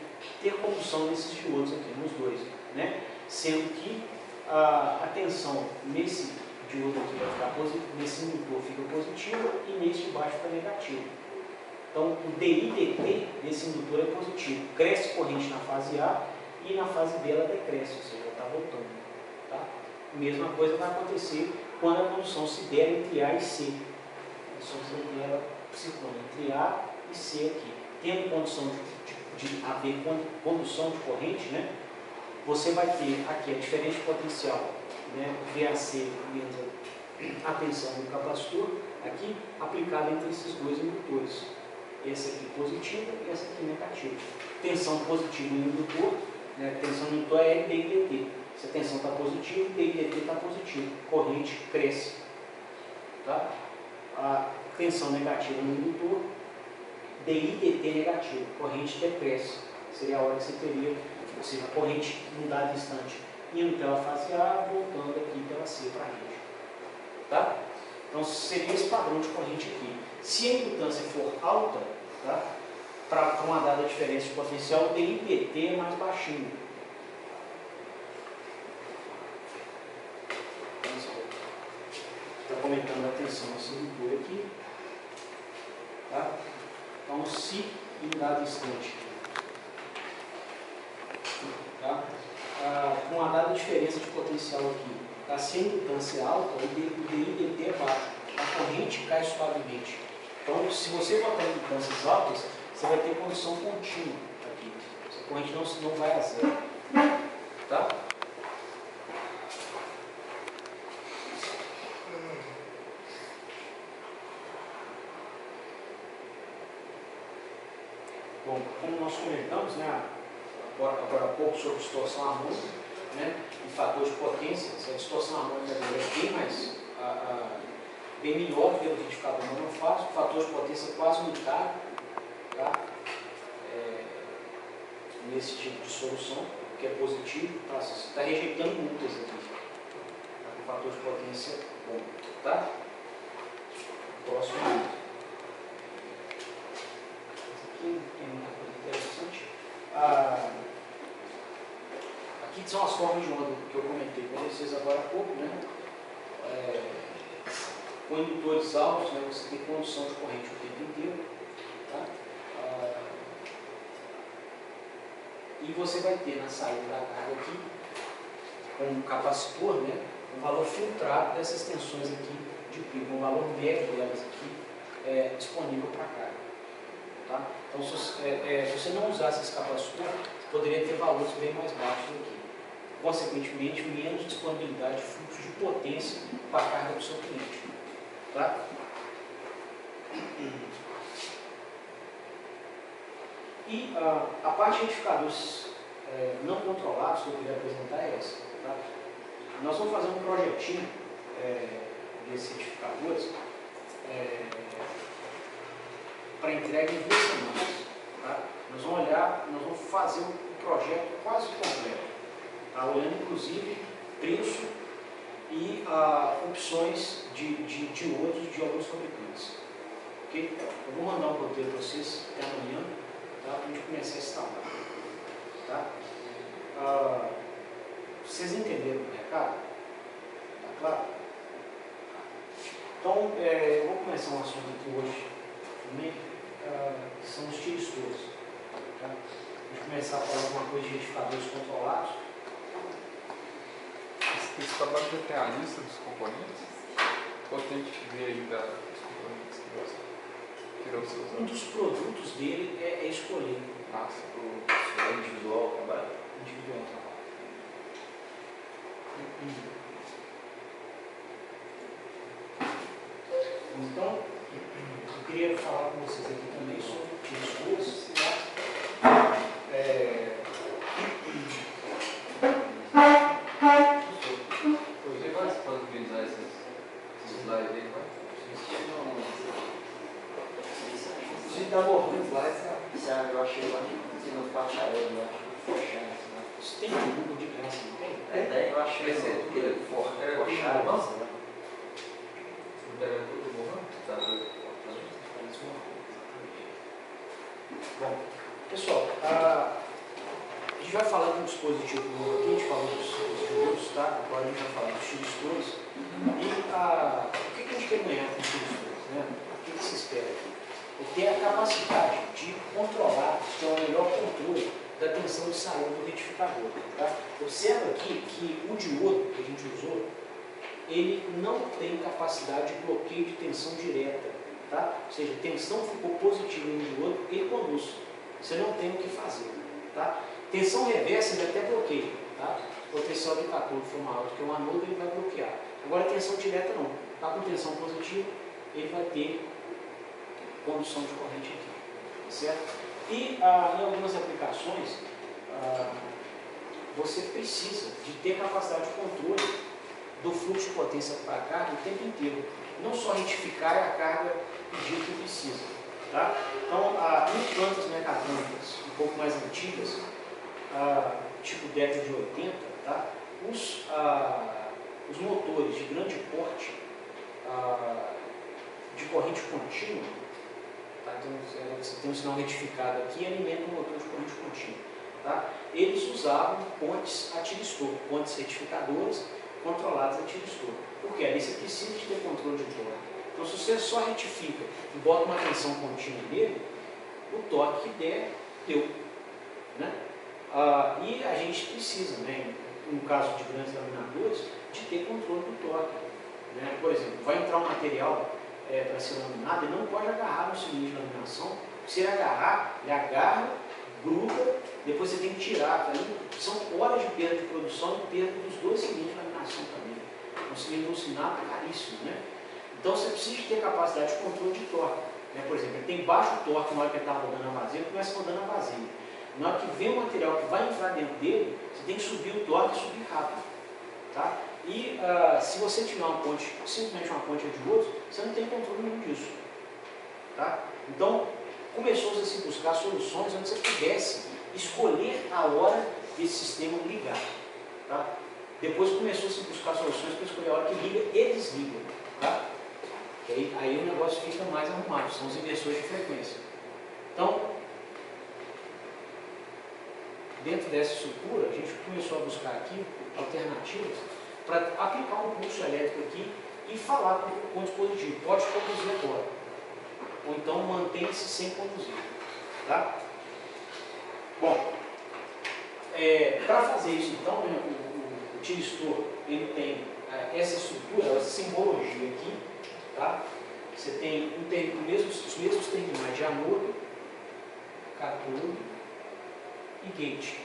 ter condução nesses diodos aqui, nos dois. Né? Sendo que a tensão nesse diodo aqui vai ficar positiva, nesse indutor fica positiva e nesse de baixo fica negativa. Então, o DI/dt desse indutor é positivo. Cresce corrente na fase A e na fase B ela decresce, ou seja, ela está voltando. Tá? A mesma coisa vai acontecer quando a condução se der entre A e C. A condução se circula entre A e C aqui. Tendo condição de haver condução de corrente, né, você vai ter aqui a diferença de potencial, né, VAC entre a tensão do capacitor, aqui aplicada entre esses dois indutores. Essa aqui positiva e essa aqui negativa. Tensão positiva no indutor, né, tensão no indutor é LDI/dt. Se a tensão está positiva, o DI/dt está positivo. Corrente cresce. Tá? A tensão negativa no indutor, DI/dt negativo. Corrente decresce. Seria a hora que você teria, ou seja, a corrente num dado instante indo pela fase A, voltando aqui pela C para a rede. Tá? Então seria esse padrão de corrente aqui. Se a impedância for alta, tá, para uma dada diferença de potencial, o DI/dt é mais baixinho. Está comentando a tensão nesse indutor aqui. Tá? Então, se em dado instante, tá, com uma dada diferença de potencial aqui, tá, se a impedância é alta, o DI/dt é baixo. A corrente cai suavemente. Então, se você botar impedâncias altas, você vai ter condição contínua aqui. A corrente não vai a zero. Tá? Bom, como nós comentamos, né, agora há pouco sobre distorção harmônica, né, e fator de potência, essa distorção harmônica é bem mais bem melhor do que o retificador monofásico, o fator de potência quase unitário, tá? Nesse tipo de solução, que é positivo, tá? Você está rejeitando muitas aqui. Tá? Com fator de potência bom. Tá? Próximo. Esse aqui tem muita coisa interessante. Aqui são as formas de onda que eu comentei com vocês agora há pouco, né? Com indutores altos, né, você tem condução de corrente o tempo inteiro. Tá? e você vai ter na saída da carga aqui, com um capacitor, né, um valor filtrado dessas tensões aqui de pico, um valor médio delas aqui disponível para carga. Tá? Então, se você não usasse esse capacitor, você poderia ter valores bem mais baixos aqui. Consequentemente, menos disponibilidade de fluxo de potência para a carga do seu cliente. Tá? E a parte de retificadores não controlados que eu queria apresentar é essa. Tá? Nós vamos fazer um projetinho desses retificadores para entrega em 2 semanas. Tá? Nós vamos fazer um projeto quase completo, tá? Olhando inclusive preço e opções de outros de alguns fabricantes. Okay? Eu vou mandar um roteiro para vocês até amanhã, tá? Para a gente começar a instalar. Tá? Vocês entenderam o recado? Tá claro? Então, eu vou começar um assunto aqui hoje também, que são os tiristores. Tá? A gente começar a falar alguma coisa de retificadores controlados. Esse trabalho já tem a lista dos componentes? Ou tem que ver ainda os componentes que você tirou seus Um dos produtos dele é escolher O individual trabalho. individual trabalho. Então, eu queria falar com vocês aqui também sobre tiristores. Você vai disponibilizar esses slides aí, vai? Se dá movimento, Eu achei lá no Pacharel, né? isso tem um Google de graça, não tem? Daí eu achei Esse é no tudo Google forte. era tudo Pacharel, bom? né? Era tudo bom, não? Tá doido? Bom, pessoal, a gente vai falar de um dispositivo novo aqui, a gente falou dos dispositivos, tá? Agora a gente vai falar dos tiristores. E o que a gente quer ganhar com os tiristores, né? O que se espera? É ter a capacidade de controlar, ter o melhor controle da tensão de saída do retificador. Tá? Observa aqui que o diodo que a gente usou, ele não tem capacidade de bloqueio de tensão direta. Tá? Ou seja, a tensão ficou positiva no diodo, ele conduz. Você não tem o que fazer. Tá? Tensão reversa ele até bloqueia. Tá? O potencial de católico for maior do que o anodo, ele vai bloquear. Agora, tensão direta não. Está com tensão positiva, ele vai ter condução de corrente aqui. Certo? E em algumas aplicações, você precisa de ter capacidade de controle do fluxo de potência para a carga o tempo inteiro. Não só retificar a carga pedir que precisa. Tá? Então, em plantas mecatrônicas um pouco mais antigas, tipo década de 80, tá? Os motores de grande porte de corrente contínua, tá? Então, você tem um sinal retificado aqui e alimenta um motor de corrente contínua. Tá? Eles usavam pontes a tiristor, pontes retificadoras controladas a tiristor. Por quê? Ali você precisa de ter controle de torque. Então, se você só retifica e bota uma tensão contínua nele, o torque que der, deu. Né? E a gente precisa, né, no caso de grandes laminadores, de ter controle do torque. Né? Por exemplo, vai entrar um material para ser laminado, ele não pode agarrar no cilindro de laminação. Se ele agarrar, ele agarra, gruda, depois você tem que tirar. Tá? São horas de perda de produção e perda dos 2 cilindros de laminação também. Um cilindro usinado é caríssimo. Né? Então você precisa de ter capacidade de controle de torque. Né? Por exemplo, ele tem baixo torque na hora que ele está rodando a vazia, ele começa rodando a vazia. Na hora que vem o material que vai entrar dentro dele, você tem que subir o torque e subir rápido. Tá? E se você tiver uma ponte, simplesmente uma ponte de outros, você não tem controle nenhum disso. Tá? Então, começou-se a se buscar soluções onde você pudesse escolher a hora desse sistema ligar. Tá? Depois começou a se buscar soluções para escolher a hora que liga e desliga. Tá? Aí o negócio fica mais arrumado, são os inversores de frequência. Então, dentro dessa estrutura, a gente começou a buscar aqui alternativas para aplicar um pulso elétrico aqui e falar com o dispositivo. Pode conduzir agora. Ou então mantém-se sem conduzir. Tá? Bom, Para fazer isso, então, né, o tiristor, ele tem essa estrutura, essa simbologia aqui, tá? Você tem os mesmos terminais de anodo, cátodo e gate.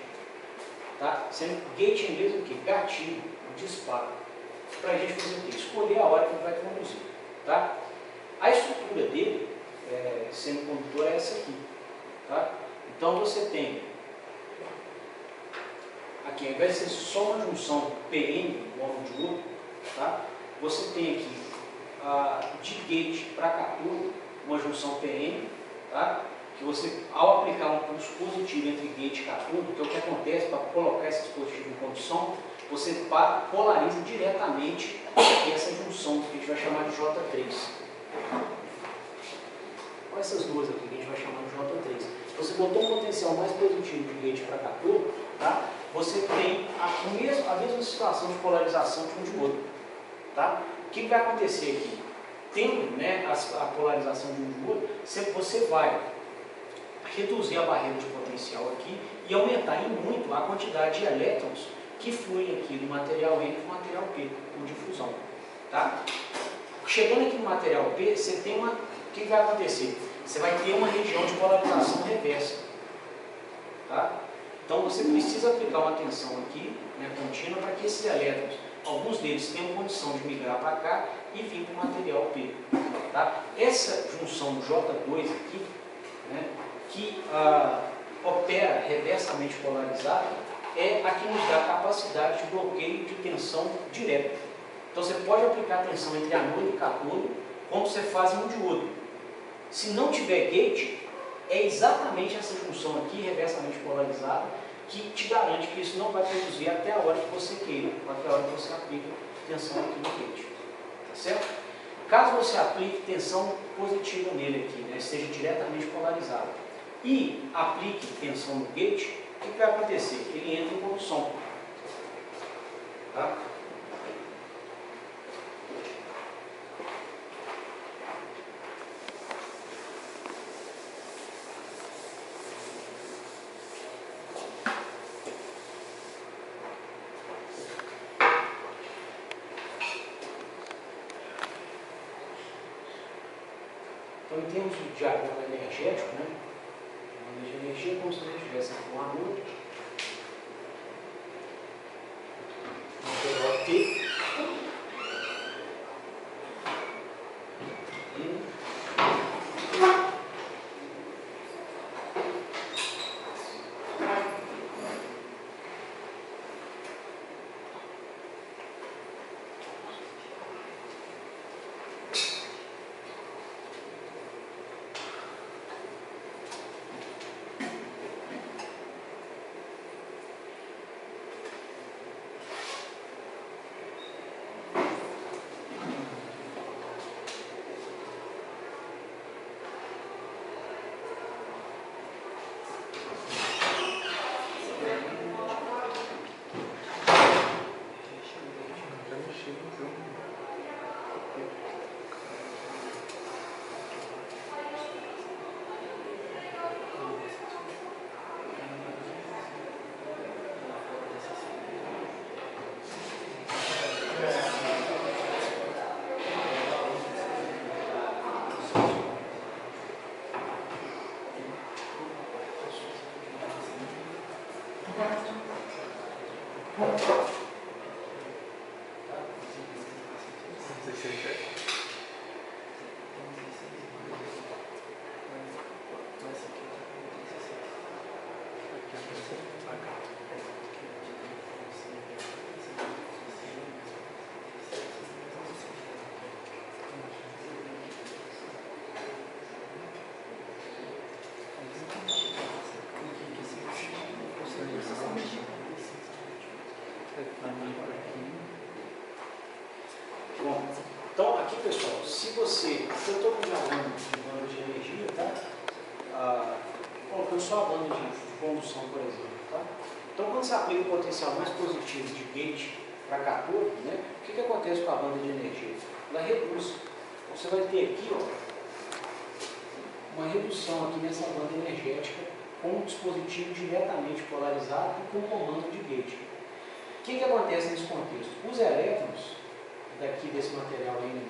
Tá? Sendo gate em inglês o quê? Gatilho, o disparo. Para a gente fazer o quê? Escolher a hora que ele vai conduzir. Tá? A estrutura dele, sendo condutor, é essa aqui. Tá? Então você tem, aqui, ao invés de ser só uma junção PN, um óleo de ouro, tá? Você tem aqui de gate para cátodo, uma junção PN, tá? Que você, ao aplicar um pulso positivo entre gate e cátodo, que é o que acontece para colocar esse dispositivo em condução, você polariza diretamente essa junção, que a gente vai chamar de J3. Olha essas duas aqui, que a gente vai chamar de J3. Você botou um potencial mais positivo de gate para cátodo, tá? Você tem a mesma situação de polarização de um de outro. Tá? O que vai acontecer aqui? Tendo, né, a polarização de um de outro, você vai reduzir a barreira de potencial aqui e aumentar em muito a quantidade de elétrons que fluem aqui do material N para o material P, por difusão. Tá? Chegando aqui no material P, você tem o que vai acontecer? Você vai ter uma região de polarização reversa. Tá? Então você precisa aplicar uma tensão aqui, né, contínua, para que esses elétrons, alguns deles tenham condição de migrar para cá e vir para o material P. Tá? Essa junção do J2 aqui, né, que opera reversamente polarizada, é a que nos dá a capacidade de bloqueio de tensão direta. Então você pode aplicar tensão entre anodo e cátodo, como você faz em um diodo. Se não tiver gate, é exatamente essa junção aqui, reversamente polarizada, que te garante que isso não vai produzir até a hora que você queira, até a hora que você aplica tensão aqui no gate. Tá certo? Caso você aplique tensão positiva nele aqui, né, esteja diretamente polarizado, e aplique tensão no gate, o que vai acontecer? Ele entra em condução. Tá? Então, em termos de diagrama energético, né, de energia é como se a gente tivesse um anodo, material T, Bom, então aqui pessoal, se você, eu estou com uma banda de energia, tá? Colocando só a banda de condução, por exemplo, tá? Então quando você aplica o potencial mais positivo de gate para cátodo, né, o que acontece com a banda de energia? Ela reduz. Então, você vai ter aqui, ó, uma redução aqui nessa banda energética com um dispositivo diretamente polarizado e com comando de gate. O que acontece nesse contexto? Os elétrons daqui desse material N+,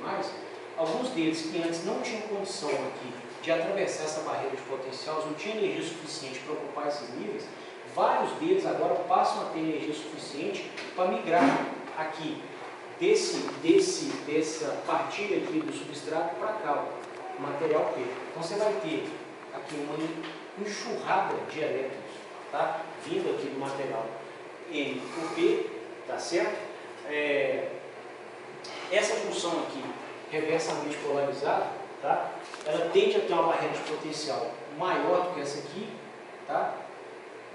alguns deles que antes não tinham condição aqui de atravessar essa barreira de potencial, não tinham energia suficiente para ocupar esses níveis, vários deles agora passam a ter energia suficiente para migrar aqui dessa partilha aqui do substrato para cá, o material P. Então você vai ter aqui uma enxurrada de elétrons, tá? Vindo aqui do material N por P, tá certo? Essa junção aqui, reversamente polarizada, tá? Ela tende a ter uma barreira de potencial maior do que essa aqui, tá?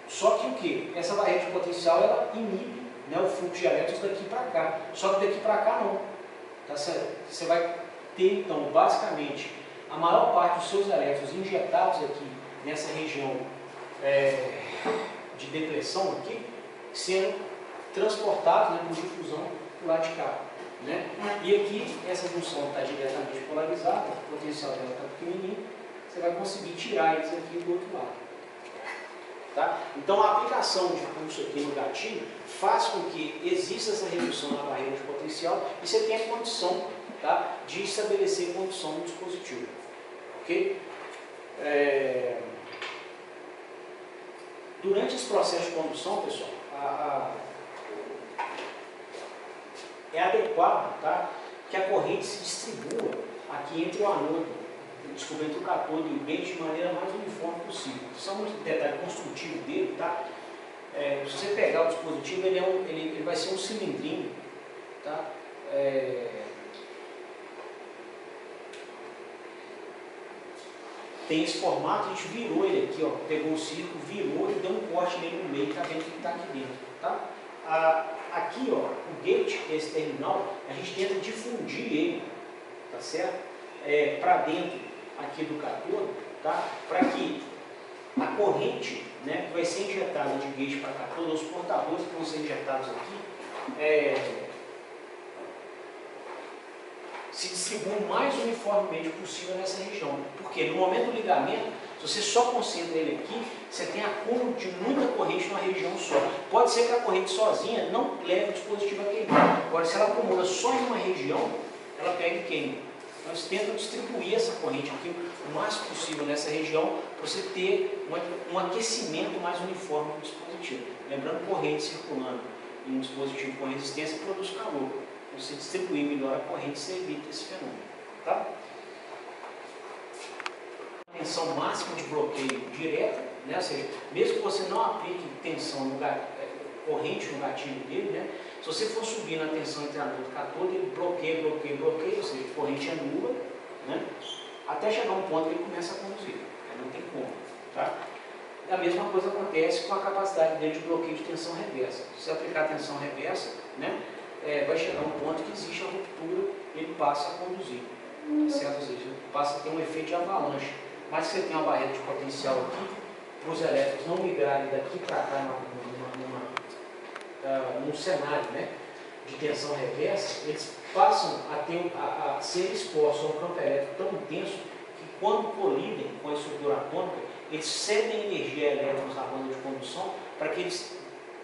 Só que o que? Essa barreira de potencial ela inibe, né, o fluxo de elétrons daqui para cá. Só que daqui para cá não. Tá certo? Você vai ter então, basicamente, a maior parte dos seus elétrons injetados aqui nessa região de depressão aqui, sendo transportados, né, por difusão do lado de cá. Né? E aqui, essa junção está diretamente polarizada, o potencial dela está pequenininho, você vai conseguir tirar eles aqui do outro lado. Tá? Então, a aplicação de pulso aqui no gatilho faz com que exista essa redução na barreira de potencial e você tenha condição, tá, de estabelecer condução no dispositivo. Ok? Durante esse processo de condução, pessoal, é adequado, tá, que a corrente se distribua aqui entre o anodo, entre o catódo e o gate de maneira mais uniforme possível. Só um detalhe construtivo dele, tá? Se você pegar o dispositivo, ele vai ser um cilindrinho, tá? Tem esse formato, a gente virou ele aqui, ó, pegou o círculo, virou e deu um corte nele no meio, tá vendo o que está aqui dentro, tá? Aqui, ó, o gate, que é esse terminal, a gente tenta difundir ele, tá certo? Para dentro aqui do catódo, tá? Para que a corrente, né, que vai ser injetada de gate para catódo, os portadores que vão ser injetados aqui, se distribuam o mais uniformemente possível nessa região. Porque no momento do ligamento, se você só concentra ele aqui, você tem acúmulo de muita corrente numa região só. Pode ser que a corrente sozinha não leve o dispositivo a queimar. Agora, se ela acumula só em uma região, ela pega e queima. Então, eles tentam distribuir essa corrente aqui o máximo possível nessa região, para você ter um aquecimento mais uniforme do dispositivo. Lembrando, corrente circulando em um dispositivo com resistência produz calor. Então, se distribuir melhor a corrente, você evita esse fenômeno. Tá? Tensão máxima de bloqueio direta, né? Ou seja, mesmo que você não aplique tensão corrente no gatilho dele, né? Se você for subir na tensão entre anodo e catódo, ele bloqueia, ou seja, a corrente é nula, né? Até chegar um ponto que ele começa a conduzir. Aí não tem como. Tá? A mesma coisa acontece com a capacidade dele de bloqueio de tensão reversa. Se você aplicar tensão reversa, né? Vai chegar um ponto que existe a ruptura, ele passa a conduzir. Certo? Ou seja, passa a ter um efeito de avalanche. Mas se você tem uma barreira de potencial aqui, para os elétrons não migrarem daqui para cá num cenário, né, de tensão reversa, eles passam a ser expostos a um campo elétrico tão intenso que quando colidem com a estrutura atômica, eles cedem energia a elétrons da banda de condução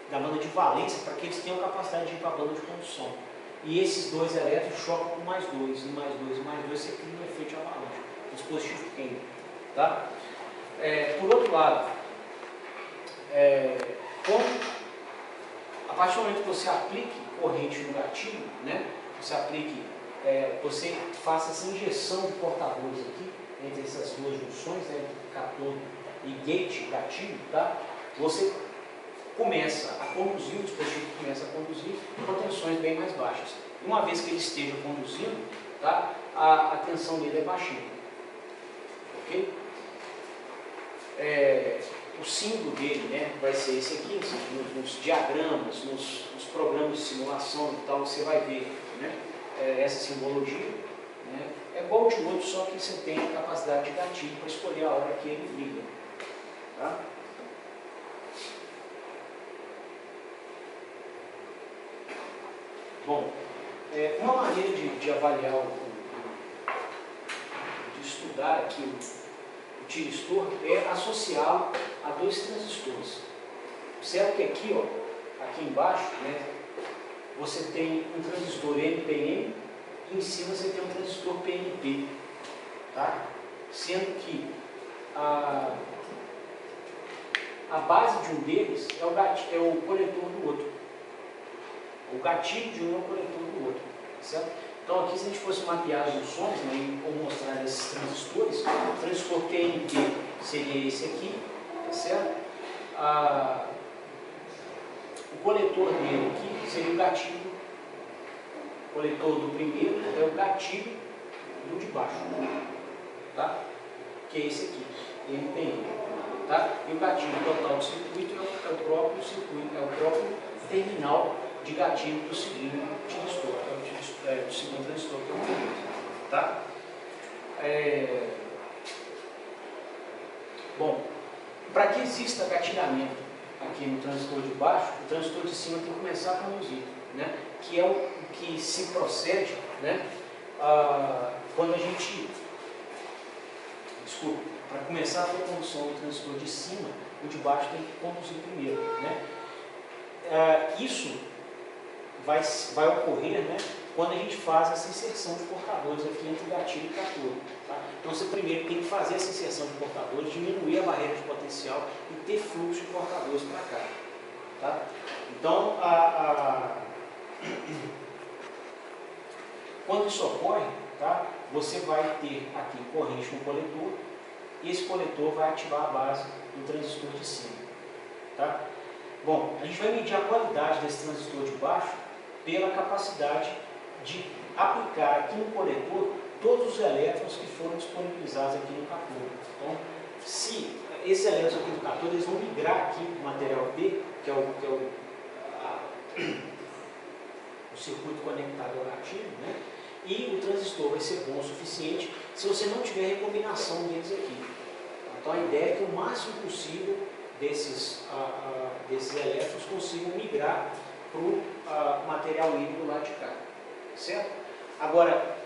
da banda de valência, para que eles tenham capacidade de ir para a banda de condução. E esses dois elétrons chocam com mais dois, e mais dois, e mais dois, você cria um efeito de avalanche. O dispositivo queima. Tá? Por outro lado, a partir do momento que você aplique corrente no gatilho, né, você faça essa injeção de portadores aqui, entre essas duas junções, né, catódo e gate, gatilho, tá? Você começa a conduzir, o dispositivo começa a conduzir com tensões bem mais baixas. Uma vez que ele esteja conduzindo, tá, a tensão dele é baixinha. Ok? O símbolo dele, né, vai ser esse aqui, nos diagramas, nos programas de simulação e tal, você vai ver, né, essa simbologia. Né, é igual ao de outro, só que você tem a capacidade de gatilho para escolher a hora que ele liga. Tá? Bom, uma maneira de avaliar, de estudar aqui o tiristor é associá-lo a dois transistores. Observe que aqui, ó, aqui embaixo, né, você tem um transistor NPN e em cima você tem um transistor PNP, tá? Sendo que a base de um deles é o coletor do outro. O gatilho de um é o coletor do outro, certo? Então aqui, se a gente fosse mapear as junções, né, ou mostrar esses transistores, o transistor PNP seria esse aqui, tá certo? O coletor dele aqui seria o gatilho. O coletor do primeiro é o gatilho do de baixo, tá? Que é esse aqui, NPN, tá? E o gatilho total do circuito é o próprio circuito, é o próprio terminal de gatilho do segundo tiristor, do segundo transistor que é o primeiro, tá? Bom, para que exista gatilhamento aqui no transistor de baixo, o transistor de cima tem que começar a conduzir, né? Que é o que se procede, né? Quando a gente, desculpa, para começar a ter condução do transistor de cima, o de baixo tem que conduzir primeiro, né? Isso vai ocorrer, né, quando a gente faz essa inserção de portadores aqui entre gatilho e catódo. Tá? Então você primeiro tem que fazer essa inserção de portadores, diminuir a barreira de potencial e ter fluxo de portadores para cá. Tá? Então, quando isso ocorre, tá, você vai ter aqui corrente no coletor e esse coletor vai ativar a base do transistor de cima. Tá? Bom, a gente vai medir a qualidade desse transistor de baixo pela capacidade de aplicar aqui no coletor todos os elétrons que foram disponibilizados aqui no catódo. Então, se esses elétrons aqui do catódo, eles vão migrar aqui para o material P, que é o circuito conectado ao gatilho, né? E o transistor vai ser bom o suficiente se você não tiver recombinação deles aqui. Então, a ideia é que o máximo possível desses elétrons consigam migrar para o material híbrido lá de cá, certo? Agora,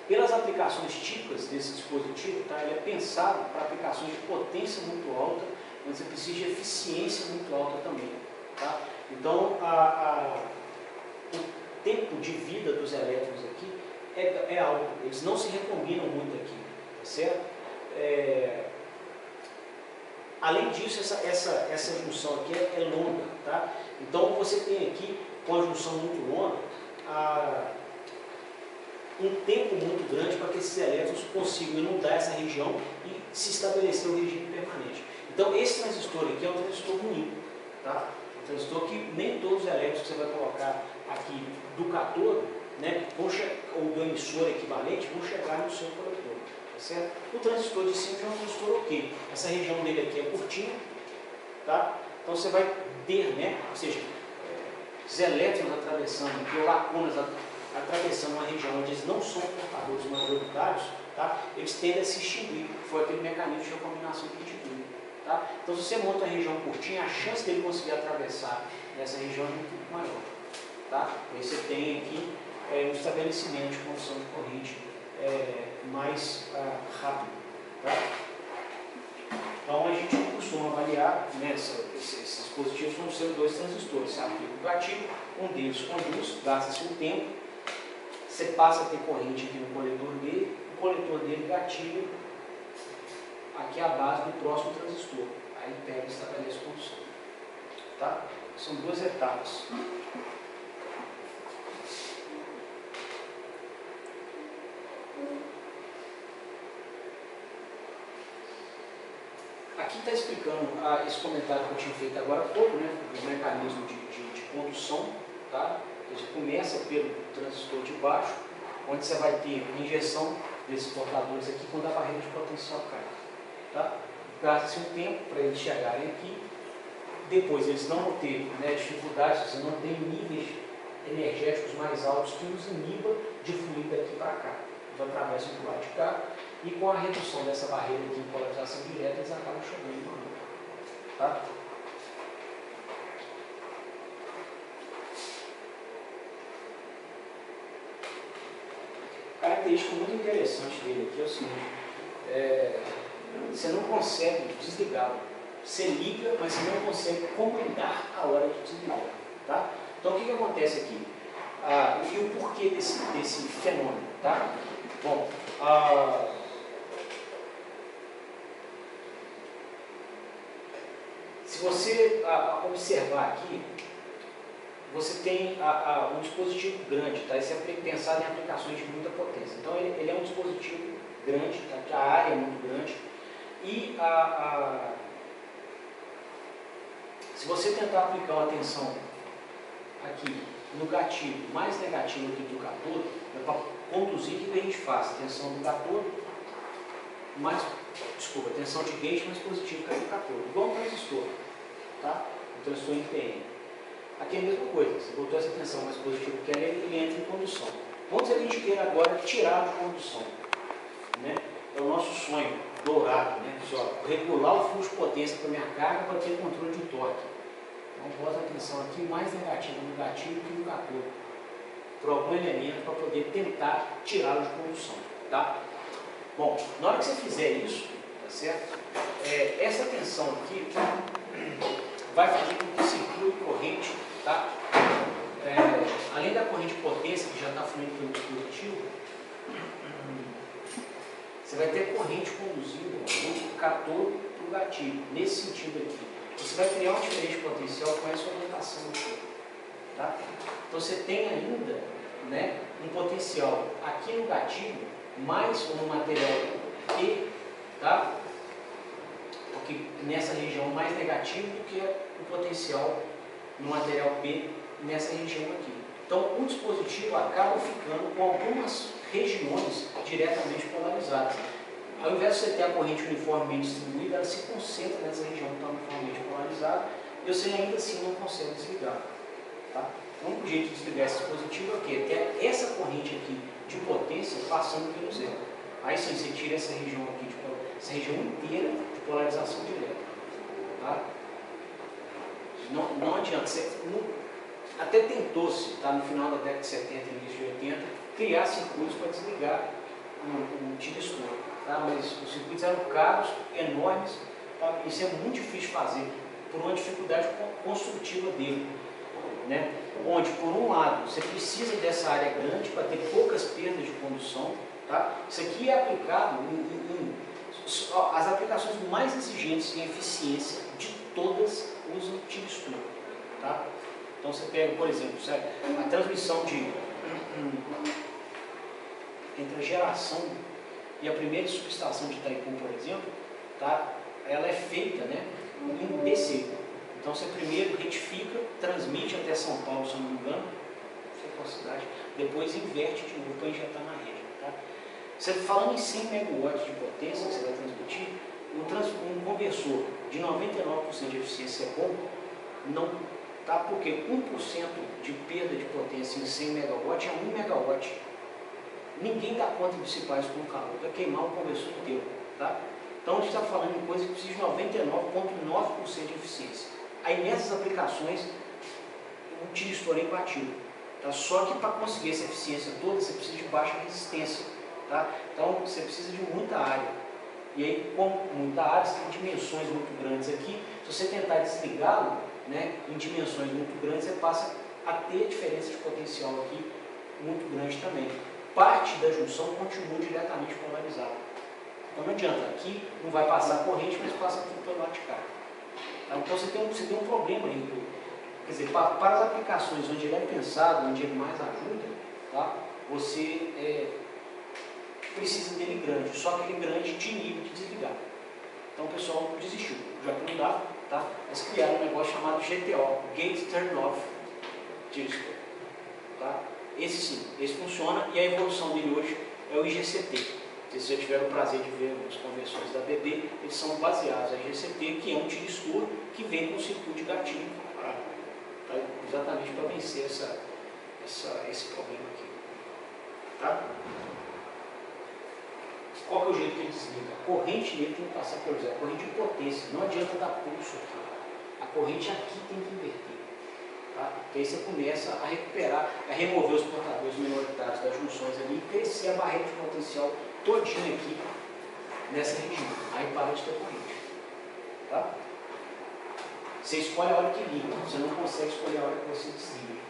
pelas aplicações típicas desse dispositivo, tá, ele é pensado para aplicações de potência muito alta, mas você precisa de eficiência muito alta também. Tá? Então, o tempo de vida dos elétrons aqui é alto, eles não se recombinam muito aqui, tá certo? Além disso, essa junção aqui é longa, tá? Então você tem aqui, com a junção muito longa, um tempo muito grande para que esses elétrons consigam inundar essa região e se estabelecer o regime permanente. Então esse transistor aqui é um transistor ruim, tá? Um transistor que nem todos os elétrons que você vai colocar aqui do catódo, né, ou do emissor equivalente, vão chegar no seu coletor. Certo? O transistor de cima é um transistor ok. Essa região dele aqui é curtinha, tá? Então você vai ter, né? Ou seja, os elétrons atravessando, ou lacunas atravessando uma região onde eles não são portadores majoritários, tá? Eles tendem a se extinguir. Foi aquele mecanismo de recombinação que a gente viu. Tá? Então se você monta uma região curtinha, a chance dele conseguir atravessar essa região é muito maior. Tá? Aí você tem aqui um estabelecimento de condução de corrente mais rápido. Tá? Então a gente costuma avaliar, né, esses dispositivos como sendo dois transistores. Você aplica o gatilho, um deles conduz, gasta-se um tempo, você passa a ter corrente aqui no coletor dele, o coletor dele gatilha aqui a base do próximo transistor. Aí pega e estabelece condução. Tá? São duas etapas. Aqui está explicando esse comentário que eu tinha feito agora há pouco, né, do mecanismo de condução. Tá? Ele começa pelo transistor de baixo, onde você vai ter injeção desses portadores aqui quando a barreira de potencial cai. Tá? Gasta-se um tempo para eles chegarem aqui. Depois eles não vão ter, né, dificuldades, você não tem níveis energéticos mais altos que os iniba de fluir daqui para cá. Eles atravessam do lado de cá. E com a redução dessa barreira aqui em polarização direta, eles acabam chegando no núcleo. Tá? Característica muito interessante dele aqui é o seguinte: você não consegue desligá-lo. Você liga, mas você não consegue comandar a hora de desligar. Tá? Então o que acontece aqui? E o porquê desse fenômeno? Tá? Bom, se você observar aqui, você tem um dispositivo grande, tá? Esse é pensado em aplicações de muita potência. Então ele é um dispositivo grande, tá? A área é muito grande. E se você tentar aplicar uma tensão aqui no gatilho mais negativo do que do catódo, para conduzir, o que a gente faz? Tensão do catódo, tensão de gate mais positivo que a do catódo. Igual um transistor, tá? Um transistor NPN. Aqui é a mesma coisa, você botou essa tensão mais positiva que ele entra em condução. Vamos dizer que a gente queira agora tirar de condução. Né? É o nosso sonho dourado, né? Regular o fluxo de potência para a minha carga para ter controle de torque. Então, bota a tensão aqui mais negativa no gatilho que no catódo, por algum elemento para poder tentar tirá-lo de condução. Tá? Bom, na hora que você fizer isso, tá certo? Essa tensão aqui vai fazer com que circule corrente, tá? Além da corrente de potência que já está fluindo pelo dispositivo, você vai ter corrente conduzida do catódo para o gatilho, nesse sentido aqui. Você vai criar uma diferença potencial com essa orientação aqui. Tá? Então você tem ainda, né, um potencial aqui no gatilho, mais um material E, tá? Porque nessa região mais negativo do que o potencial no material B nessa região aqui. Então o dispositivo acaba ficando com algumas regiões diretamente polarizadas. Ao invés de você ter a corrente uniformemente distribuída, ela se concentra nessa região que está uniformemente polarizada e você ainda assim não consegue desligar. Tá? O único jeito de desligar esse dispositivo é o quê? Ter essa corrente aqui de potência passando pelo zero. Aí sim, você tira essa região aqui, essa região inteira de polarização direta. Tá? Não adianta. Até tentou-se, tá, no final da década de 70 e início de 80, criar circuitos para desligar um tiristor. Tá? Mas os circuitos eram caros, enormes, tá? Isso é muito difícil de fazer, por uma dificuldade construtiva dele. Né? Onde, por um lado, você precisa dessa área grande para ter poucas perdas de condução. Tá? Isso aqui é aplicado as aplicações mais exigentes em eficiência de todas usam tiristor. Tá? Então você pega, por exemplo, a transmissão entre a geração e a primeira subestação de Itaipu, por exemplo, tá? Ela é feita, né, em DC. Então você primeiro retifica, transmite até São Paulo, se não me engano, não sei qual cidade, depois inverte de novo para injetar na rede. Tá? Você falando em 100 megawatts de potência que você vai transmitir, um conversor de 99% de eficiência é bom, não, tá? Porque 1% de perda de potência em 100 megawatts é 1 megawatt. Ninguém dá conta de dissipar isso com o calor, vai queimar o conversor inteiro. Tá? Então a gente está falando em coisa que precisa de 99,9% de eficiência. Aí nessas aplicações, o tiristor é imbatível. Tá? Só que para conseguir essa eficiência toda, você precisa de baixa resistência. Tá? Então você precisa de muita área. E aí, com muita área, você tem dimensões muito grandes aqui. Se você tentar desligá-lo, né, em dimensões muito grandes, você passa a ter diferença de potencial aqui muito grande também. Parte da junção continua diretamente polarizada. Então não adianta, aqui não vai passar corrente, mas passa tudo pelo lado de cá. Tá? Então você tem um problema aí. Quer dizer, para as aplicações onde ele é pensado, onde ele mais ajuda, tá? Você precisa dele grande, só aquele grande de nível de desligar. Então o pessoal desistiu, já que não dá, tá? Eles criaram um negócio chamado GTO, Gate Turn Off Tiristor. Tá? Esse sim, esse funciona e a evolução dele hoje é o IGCT. Se vocês já tiveram o prazer de ver as conversões da BB, eles são baseados no IGCT, que é um tiristor que vem com circuito de gatilho, tá? Exatamente para vencer esse problema aqui. Tá? Qual que é o jeito que ele desliga? A corrente dele tem que passar por zero, a corrente de potência, não adianta dar pulso aqui. A corrente aqui tem que inverter. Tá? Porque aí você começa a recuperar, a remover os portadores minoritários das junções ali e crescer a barreira de potencial todinha aqui nessa região. Aí para de ter corrente. Tá? Você escolhe a hora que liga, você não consegue escolher a hora que você desliga.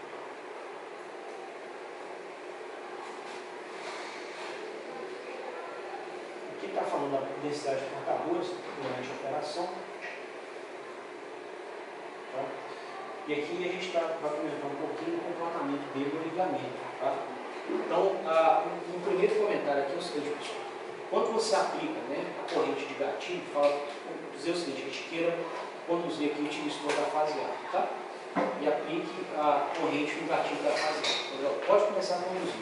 Aqui está falando da densidade de portadores durante a operação. Tá? E aqui a gente vai comentar um pouquinho do comportamento dele no ligamento. Tá? Então, o primeiro comentário aqui é o seguinte, pessoal. Quando você aplica, né, a corrente de gatilho, vamos dizer o seguinte, a gente queira conduzir aqui o utilizador da fase A, tá? E aplique a corrente no gatilho da fase A. Entendeu? Pode começar a conduzir,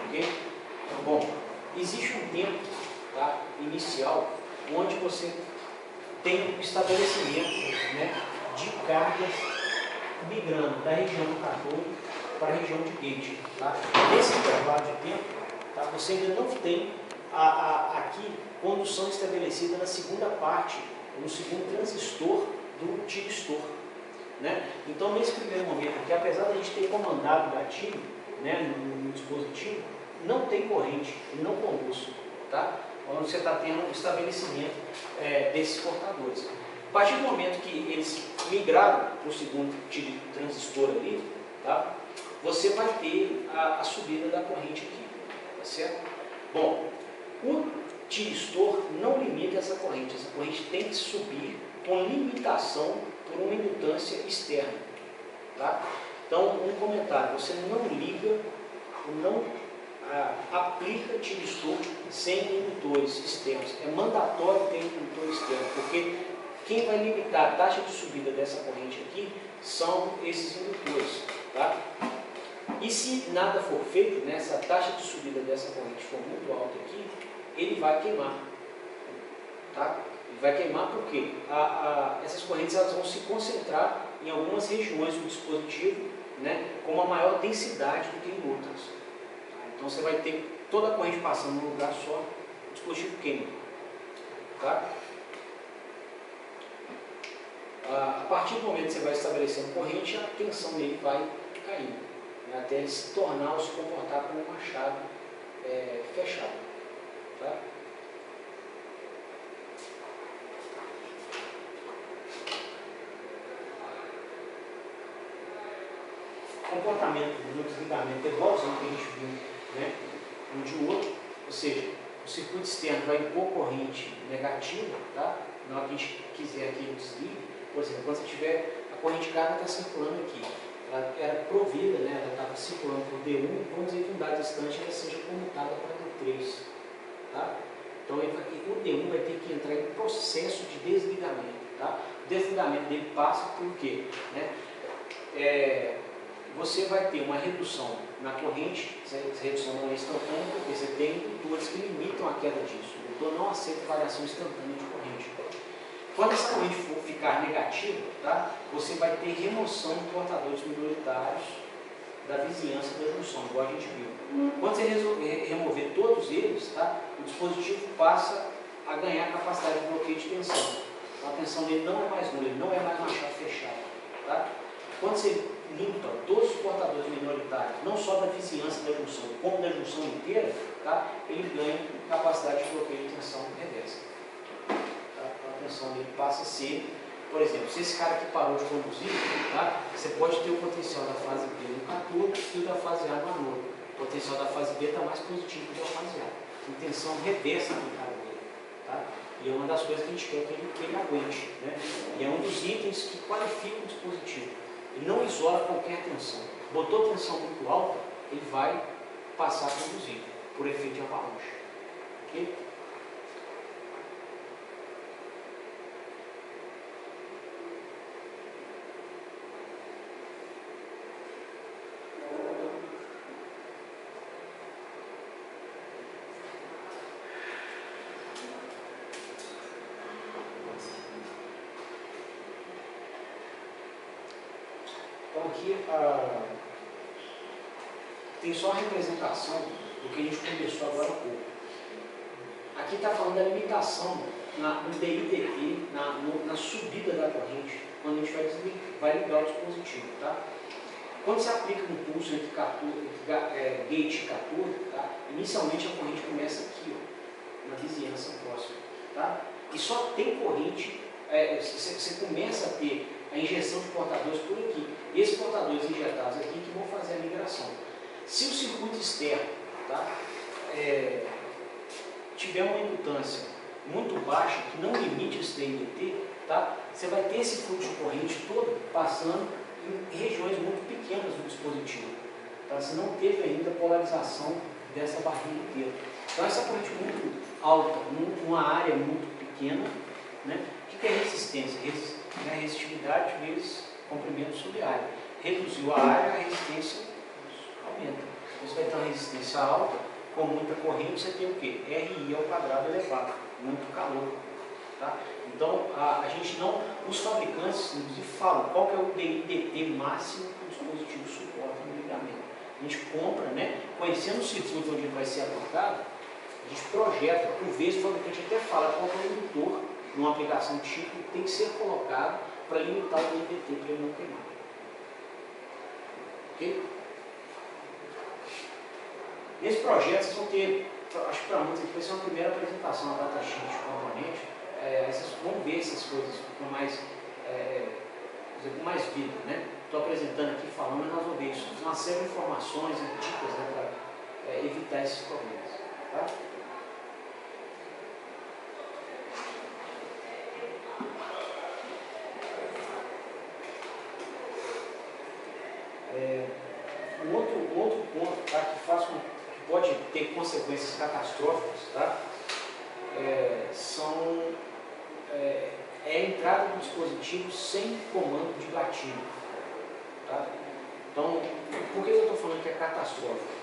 ok? Bom, existe um tempo, tá, inicial onde você tem um estabelecimento, né, de cargas migrando da região do católico para a região de gate. Tá? Nesse intervalo de tempo, tá, você ainda não tem aqui condução estabelecida na segunda parte, no segundo transistor do tiristor. Né? Então, nesse primeiro momento aqui, apesar de a gente ter comandado o gatilho, né, no dispositivo, não tem corrente, ele não conduz. Tá? Onde você está tendo um estabelecimento desses portadores. A partir do momento que eles migraram para o segundo transistor ali, tá? Você vai ter a subida da corrente aqui, tá certo? Bom, o tiristor não limita essa corrente tem que subir com limitação por uma indutância externa, tá? Então, um comentário, você não liga, não aplica tiristor sem indutores externos, é mandatório ter indutor externo, porque quem vai limitar a taxa de subida dessa corrente aqui são esses indutores, tá? E se nada for feito, né, se a taxa de subida dessa corrente for muito alta aqui, ele vai queimar. Tá? Ele vai queimar porque essas correntes elas vão se concentrar em algumas regiões do dispositivo, né, com uma maior densidade do que em outras. Então você vai ter toda a corrente passando num lugar só, o dispositivo queima. Tá? A partir do momento que você vai estabelecendo corrente, a tensão dele vai caindo, né, até ele se tornar ou se comportar como uma chave fechada. Tá? O comportamento do desligamento é igualzinho que a gente viu, né, um de outro, ou seja, o circuito externo vai impor corrente negativa, tá? Na hora que a gente quiser que ele desligue, por exemplo, quando você tiver a corrente carga está circulando aqui, ela era provida, né, ela estava circulando por D1, vamos dizer que em um dado instante ela seja comutada para D3. Tá? Então o D1 vai ter que entrar em processo de desligamento. Tá? O desligamento dele passa por quê? Né? Você vai ter uma redução na corrente, essa redução não é instantânea, porque você tem indutores que limitam a queda disso. O indutor não aceita variação instantânea de corrente. Quando essa corrente for ficar negativa, tá? Você vai ter remoção de portadores minoritários da vizinhança da junção, igual a gente viu. Quando você remover todos eles, tá? O dispositivo passa a ganhar capacidade de bloqueio de tensão. Então, a tensão dele não é mais nula, ele não é mais uma chave fechada. Tá? Quando você limpa todos os portadores minoritários, não só da vizinhança da junção, como da junção inteira, tá? Ele ganha capacidade de bloqueio de tensão reversa. Tá? A tensão dele passa a ser, por exemplo, se esse cara aqui parou de conduzir, tá? Você pode ter o potencial da fase B no catódo e o da fase A no anôdo. O potencial da fase B está mais positivo do que a fase A. Tem tensão reversa no cara dele. Tá? E é uma das coisas que a gente quer que ele aguente. Né? E é um dos itens que qualifica o dispositivo. Ele não isola qualquer tensão. Botou tensão muito alta, ele vai passar a conduzir, por efeito de avalanche. Ok? Então aqui tem só a representação do que a gente conversou agora há pouco. Aqui está falando da limitação no DIDT, na subida da corrente, quando a gente vai ligar o dispositivo. Tá? Quando você aplica um pulso entre gate e catódo, tá? Inicialmente a corrente começa aqui, ó, na vizinhança próxima. Tá? E só tem corrente, você começa a ter a injeção de portadores por aqui. Esses portadores injetados aqui que vão fazer a migração. Se o circuito externo, tá, tiver uma indutância muito baixa, que não limite esse DIDT, tá, você vai ter esse fluxo de corrente todo passando em regiões muito pequenas do dispositivo. Tá? Você não teve ainda polarização dessa barrinha inteira. Então essa corrente muito alta, numa área muito pequena, né? O que é resistência? A resistividade vezes comprimento sobre a área. Reduziu a área, a resistência aumenta. Você vai ter uma resistência alta, com muita corrente, você tem o quê? RI ao quadrado elevado, muito calor. Tá? Então, a gente não, os fabricantes, inclusive, falam qual que é o DIDT máximo que o dispositivo suporta no ligamento. A gente compra, né? Conhecendo o circuito onde ele vai ser aplicado, a gente projeta, por vezes o fabricante até fala qual é o indutor, numa aplicação tipo, tem que ser colocado para limitar o DIDT para ele não queimar. Ok? Nesse projeto, vocês vão ter, acho que para muitos aqui vai ser uma primeira apresentação da datasheet de componente. Vocês vão ver essas coisas com mais, com mais vida, né? Estou apresentando aqui, falando, mas nós vamos ver isso. Uma série de informações e dicas, né, para evitar esses problemas. Tá? Um outro ponto, tá, que pode ter consequências catastróficas, tá, é a entrada do dispositivo sem comando de gatilho. Tá? Então, por que eu estou falando que é catastrófico?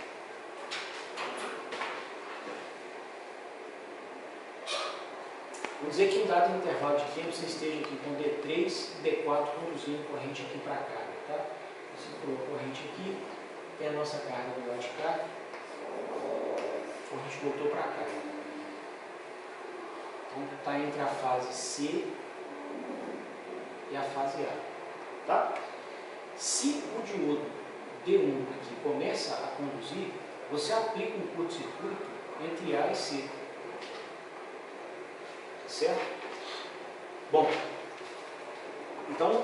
Vou dizer que em um dado intervalo de tempo você esteja aqui com D3 e D4 conduzindo corrente aqui para cá. Tá? Você colocou corrente aqui, tem a nossa carga do lado de cá, a corrente voltou para cá. Então está entre a fase C e a fase A. Tá? Se o diodo D1 aqui começa a conduzir, você aplica um curto-circuito entre A e C. Certo? Bom, então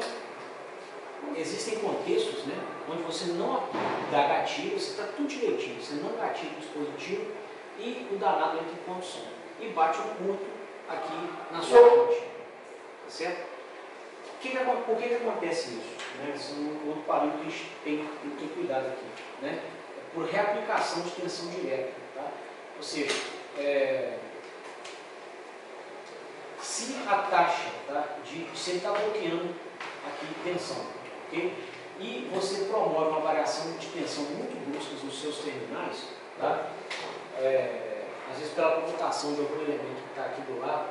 existem contextos, né, onde você não dá gatilho, você está tudo direitinho, você não gatilha o dispositivo e o danado entra em condução e bate um curto aqui na sua fonte. Certo? Por que acontece isso? Né? Esse é um outro parâmetro que a gente tem que ter cuidado aqui. Né? Por reaplicação de tensão direta. Tá? Ou seja, se a taxa, tá, se ele está bloqueando aqui tensão, okay? E você promove uma variação de tensão muito brusca nos seus terminais, tá? Às vezes pela computação de algum elemento que está aqui do lado,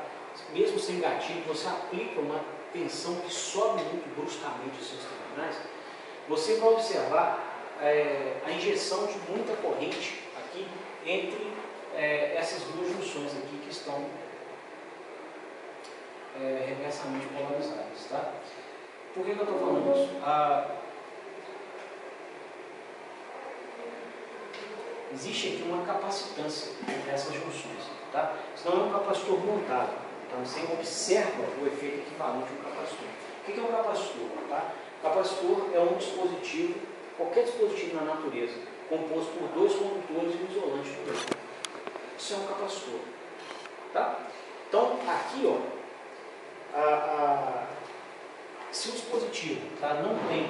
mesmo sem gatilho, você aplica uma tensão que sobe muito bruscamente os seus terminais, você vai observar a injeção de muita corrente aqui entre essas duas junções aqui que estão reversamente polarizadas. Tá? Por que eu estou falando isso? Existe aqui uma capacitância entre essas junções. Tá? Isso não é um capacitor montado. Então você observa o efeito equivalente de um capacitor. O que é um capacitor? Tá? Capacitor é um dispositivo, qualquer dispositivo na natureza, composto por dois condutores e um isolante por outro. Isso é um capacitor. Tá? Então aqui, ó, se o dispositivo, tá, não tem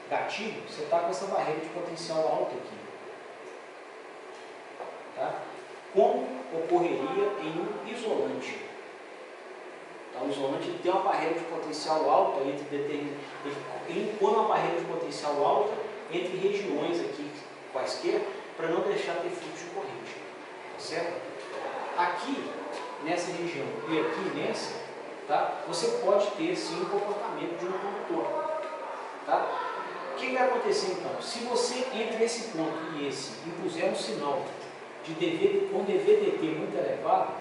gatilho, você está com essa barreira de potencial alta aqui. Tá? Como ocorreria em um isolante? Tá? O isolante ele tem uma barreira de potencial alta ele impõe uma barreira de potencial alta entre regiões aqui quaisquer para não deixar ter fluxo de corrente. Tá certo? Aqui, nessa região e aqui nessa, tá? Você pode ter sim um comportamento de um condutor. Tá? O que vai acontecer então? Se você entre esse ponto e esse impuser um sinal de com DVDT muito elevado,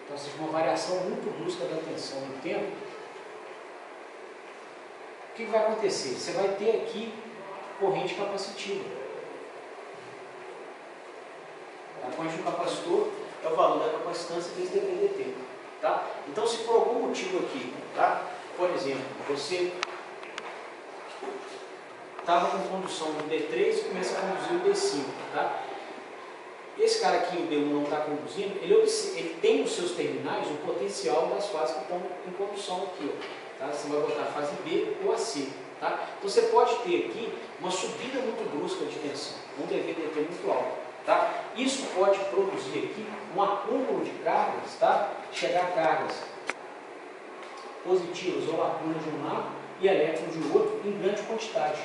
então seja uma variação muito brusca da tensão no tempo, o que vai acontecer? Você vai ter aqui corrente capacitiva. corrente do capacitor é o valor da capacitância vezes dV/dt. Tá? Então, se por algum motivo aqui, tá? Por exemplo, você estava com condução no D3 e começa a conduzir o D5. Tá? Esse cara aqui, o D1, não está conduzindo, ele tem nos seus terminais o potencial das fases que estão em condução aqui. Ó, tá? Você vai botar a fase B ou a C. Tá? Então você pode ter aqui uma subida muito brusca de tensão, um dV/dt muito alto. Tá? Isso pode produzir aqui um acúmulo de cargas, tá? Chegar a cargas positivas ou lacunas de um lado e elétrons de outro em grande quantidade.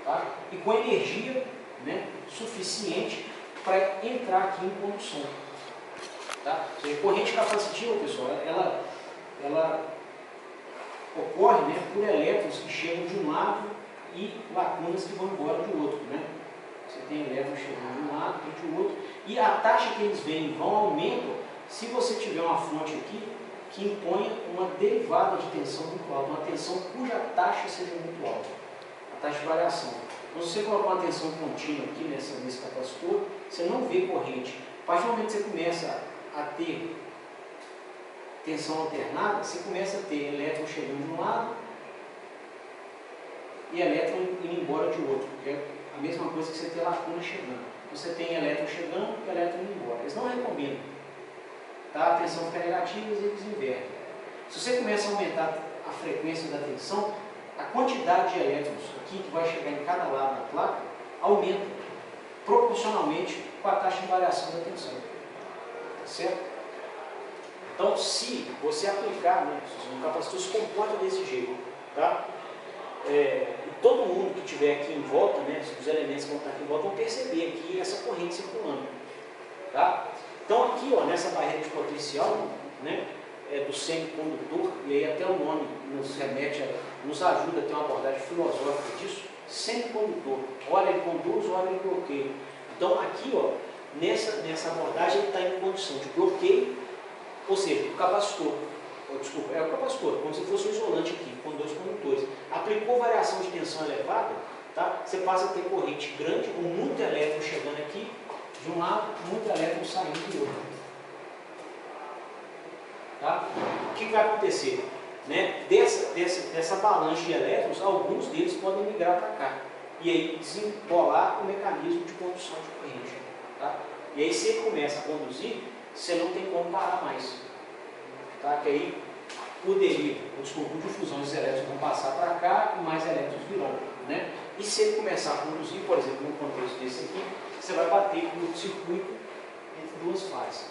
Tá? E com energia, né, suficiente para entrar aqui em condução. Tá? Ou seja, corrente capacitiva, pessoal, ela ocorre, né, por elétrons que chegam de um lado e lacunas que vão embora de outro. Né? Você tem elétrons chegando de um lado e de outro, e a taxa que eles vêm vão aumentam se você tiver uma fonte aqui que imponha uma derivada de tensão muito alta, uma tensão cuja taxa seja muito alta, a taxa de variação. Então, se você colocar uma tensão contínua aqui nesse capacitor, você não vê corrente. A partir do momento que você começa a ter tensão alternada, você começa a ter elétron chegando de um lado e elétron indo embora de outro, que é a mesma coisa que você ter lacuna chegando. Você tem elétron chegando e elétron indo embora. Eles não recombinam. Tá? A tensão fica negativa e eles invertem. Se você começa a aumentar a frequência da tensão, a quantidade de elétrons aqui que vai chegar em cada lado da placa aumenta proporcionalmente com a taxa de variação da tensão. Tá certo? Então, se você aplicar, né, o capacitor se comporta desse jeito, tá? E todo mundo que estiver aqui em volta, né, os elementos que vão estar aqui em volta, vão perceber aqui essa corrente circulando. Tá? Então, aqui, ó, nessa barreira de potencial, né, do semicondutor, e aí até o nome nos remete, nos ajuda a ter uma abordagem filosófica disso, semicondutor. Ora ele conduz, ora ele bloqueia. Então, aqui, ó, nessa abordagem, ele está em condição de bloqueio, ou seja, o capacitor, desculpa, é o capacitor, como se fosse um isolante aqui, com dois condutores. Aplicou variação de tensão elevada, tá? Você passa a ter corrente grande, com muito elétron chegando aqui, de um lado, muito elétron saindo do outro. Tá? O que vai acontecer? Né? Dessa avalanche de elétrons, alguns deles podem migrar para cá. E aí desembolar o mecanismo de condução de corrente. Tá? E aí, se ele começa a conduzir, você não tem como parar mais. Tá? Que aí, por difusão, os elétrons vão passar para cá e mais elétrons virão. Né? E se ele começar a conduzir, por exemplo, no contexto desse aqui, você vai bater no circuito entre duas fases.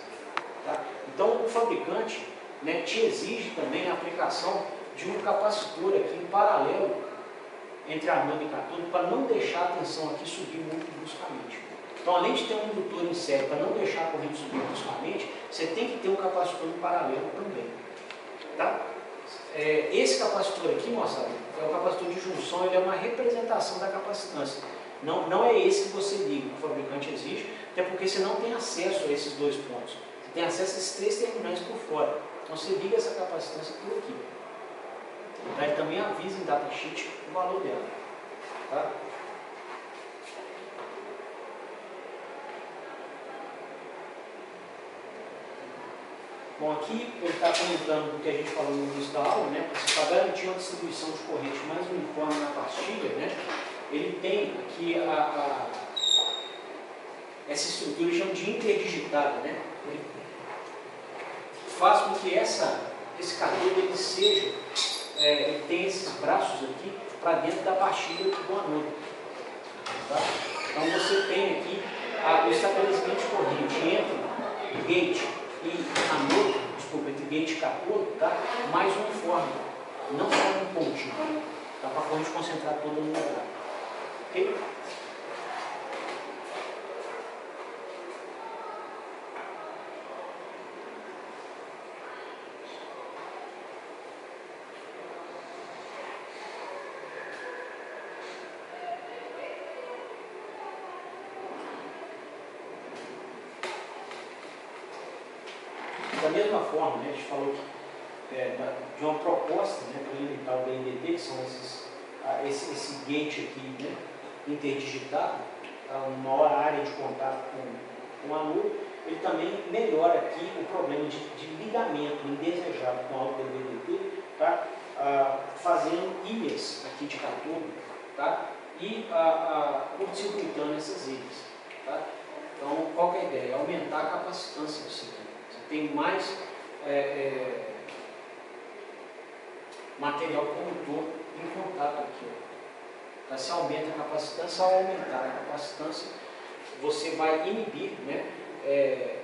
Tá? Então, o fabricante, né, te exige também a aplicação de um capacitor aqui em paralelo entre a anôde e cátodo para não deixar a tensão aqui subir muito bruscamente. Então, além de ter um indutor em série para não deixar a corrente subir bruscamente, você tem que ter um capacitor em paralelo também. Tá? Esse capacitor aqui, moçada, é o capacitor de junção, ele é uma representação da capacitância. Não é esse que você liga, o fabricante exige, até porque você não tem acesso a esses dois pontos. Você tem acesso a esses três terminais por fora. Então você liga essa capacitância por aqui. Tá? Ele também avisa em datasheet o valor dela. Tá? Bom, aqui ele está comentando o que a gente falou no início da aula, né? Para garantir uma distribuição de corrente mais uniforme na pastilha, né? Ele tem aqui essa estrutura, chama de interdigitada, né? Ele faz com que esse cateto ele seja, ele tem esses braços aqui para dentro da pastilha do anôde. Tá? Então você tem aqui o estabelecimento de corrente entre gate e anôde, entre gate e catodo, tá? Mais uniforme, não só um pontinho, tá? Para a corrente concentrar toda no lugar. Ok? Da mesma forma, né, a gente falou de uma proposta, né, para limitar o BNDT, que são esse gate aqui, né, interdigitado, tá, uma maior área de contato com o anôde, ele também melhora aqui o problema de ligamento indesejado com alto DVT, tá? Fazendo ilhas aqui de caturno, tá? E curto-circuitando essas ilhas. Tá? Então, qual que é a ideia? Aumentar a capacitância do circuito. Você tem mais material condutor em contato aqui. Ó. Tá? Se aumenta a capacitância, ao aumentar a capacitância, você vai inibir, né,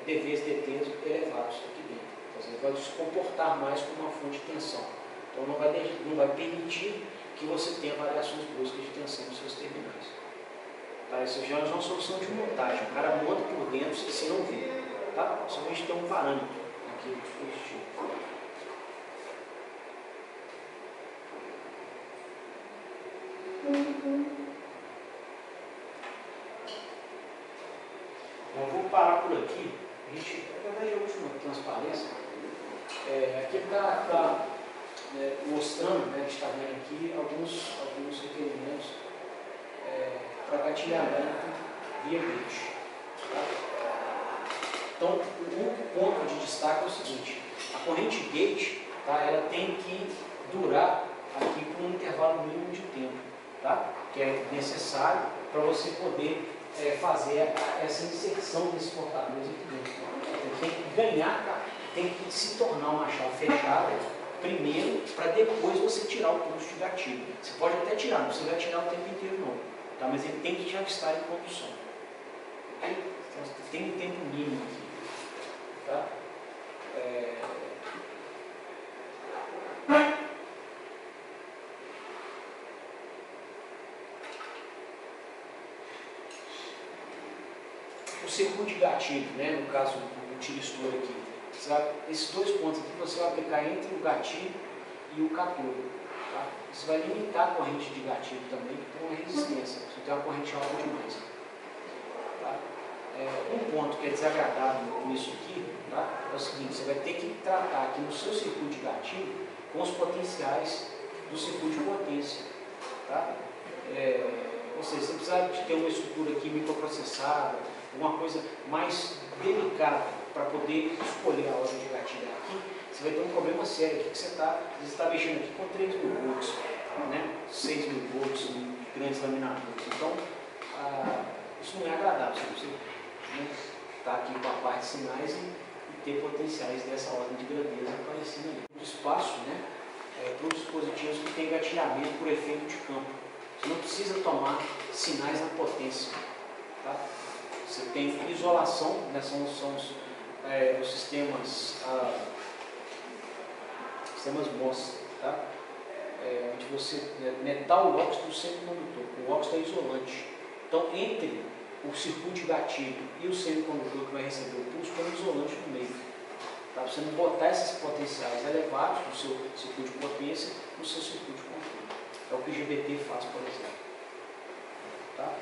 DVs, DTs elevados aqui dentro. Então, você vai se comportar mais como uma fonte de tensão. Então, não vai permitir que você tenha variações bruscas de tensão nos seus terminais. Tá? Isso já é uma solução de montagem. O cara monta por dentro e você não vê. Tá? Só a gente tem um parâmetro aqui do dispositivo. Eu vou parar por aqui. A gente, na verdade, a última transparência. Aqui está mostrando, né, a gente está vendo aqui alguns requerimentos para gatilhamento via gate. Tá? Então, um ponto de destaque é o seguinte: a corrente gate, tá, ela tem que durar aqui por um intervalo mínimo de tempo, tá, que é necessário para você poder fazer essa inserção desses portadores aqui dentro. Tem que ganhar, tem que se tornar uma chave fechada primeiro, para depois você tirar o pulso de gatilho. Você pode até tirar, não precisa tirar o tempo inteiro não, tá? Mas ele tem que já estar em condução. Okay? Então, tem um tempo mínimo aqui. Tá? O circuito de gatilho, né? No caso do tiristor aqui. Esses dois pontos aqui você vai aplicar entre o gatilho e o católico. Tá? Isso vai limitar a corrente de gatilho também, que tem uma resistência. Você tem uma corrente alta demais. Tá? Um ponto que é desagradável nisso aqui, tá, é o seguinte: você vai ter que tratar aqui no seu circuito de gatilho com os potenciais do circuito de potência. Tá? Ou seja, você precisa de ter uma estrutura aqui microprocessada, uma coisa mais delicada para poder escolher a ordem de gatilho aqui. Você vai ter um problema sério aqui, que você está mexendo aqui com 3.000 volts, né? 6.000 volts em grandes laminadores. Então, isso não é agradável. Você está aqui com a parte de sinais e ter potenciais dessa ordem de grandeza aparecendo ali. O espaço, né, para os dispositivos que têm gatilhamento por efeito de campo. Você não precisa tomar sinais na potência. Tá? Você tem isolação, né, são os sistemas MOS, tá? Onde você metal, o óxido semicondutor, o óxido é isolante. Então, entre o circuito de gatilho e o semicondutor que vai receber o pulso, tem um isolante no meio. Tá? Você não botar esses potenciais elevados do seu circuito de potência no seu circuito de controle. É o que o GBT faz, por exemplo. Tá?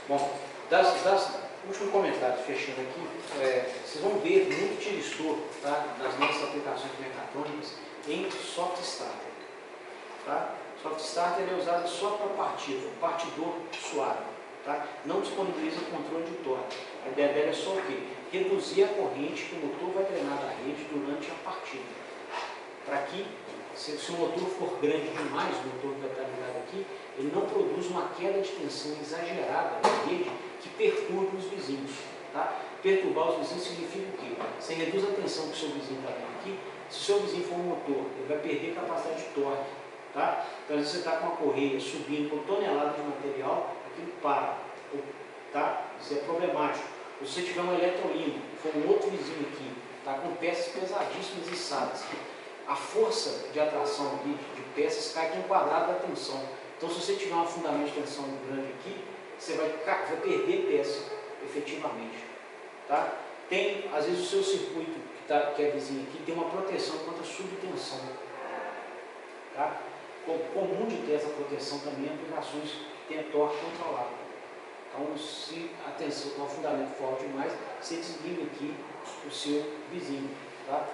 Bom, último comentário, fechando aqui, vocês vão ver muito tiristor, tá, nas nossas aplicações mecatrônicas em soft starter. Tá? Soft starter é usado só para partidor suave. Tá? Não disponibiliza controle de torque. A ideia dela é só o quê? Reduzir a corrente que o motor vai drenar da rede durante a partida. Para que, se o motor for grande demais, o motor que vai estar ligado aqui, ele não produz uma queda de tensão exagerada na rede que perturbe os vizinhos. Tá? Perturbar os vizinhos significa o quê? Você reduz a tensão que o seu vizinho está tendo aqui. Se o seu vizinho for um motor, ele vai perder capacidade de torque. Tá? Então, às vezes você está com uma correia subindo com toneladas de material, aquilo para. Tá? Isso é problemático. Ou se você tiver um eletrolimo, for um outro vizinho aqui, tá, com peças pesadíssimas e içadas, a força de atração aqui, de peças cai com o quadrado da tensão. Então, se você tiver um fundamento de tensão grande aqui, você vai perder peça, efetivamente. Tá? Tem, às vezes, o seu circuito, que é vizinho aqui, tem uma proteção contra subtensão. Tá? Comum de ter essa proteção também em aplicações que tem torque controlado. Então, se a tensão com o fundamento forte demais, você desliga aqui o seu vizinho. Tá?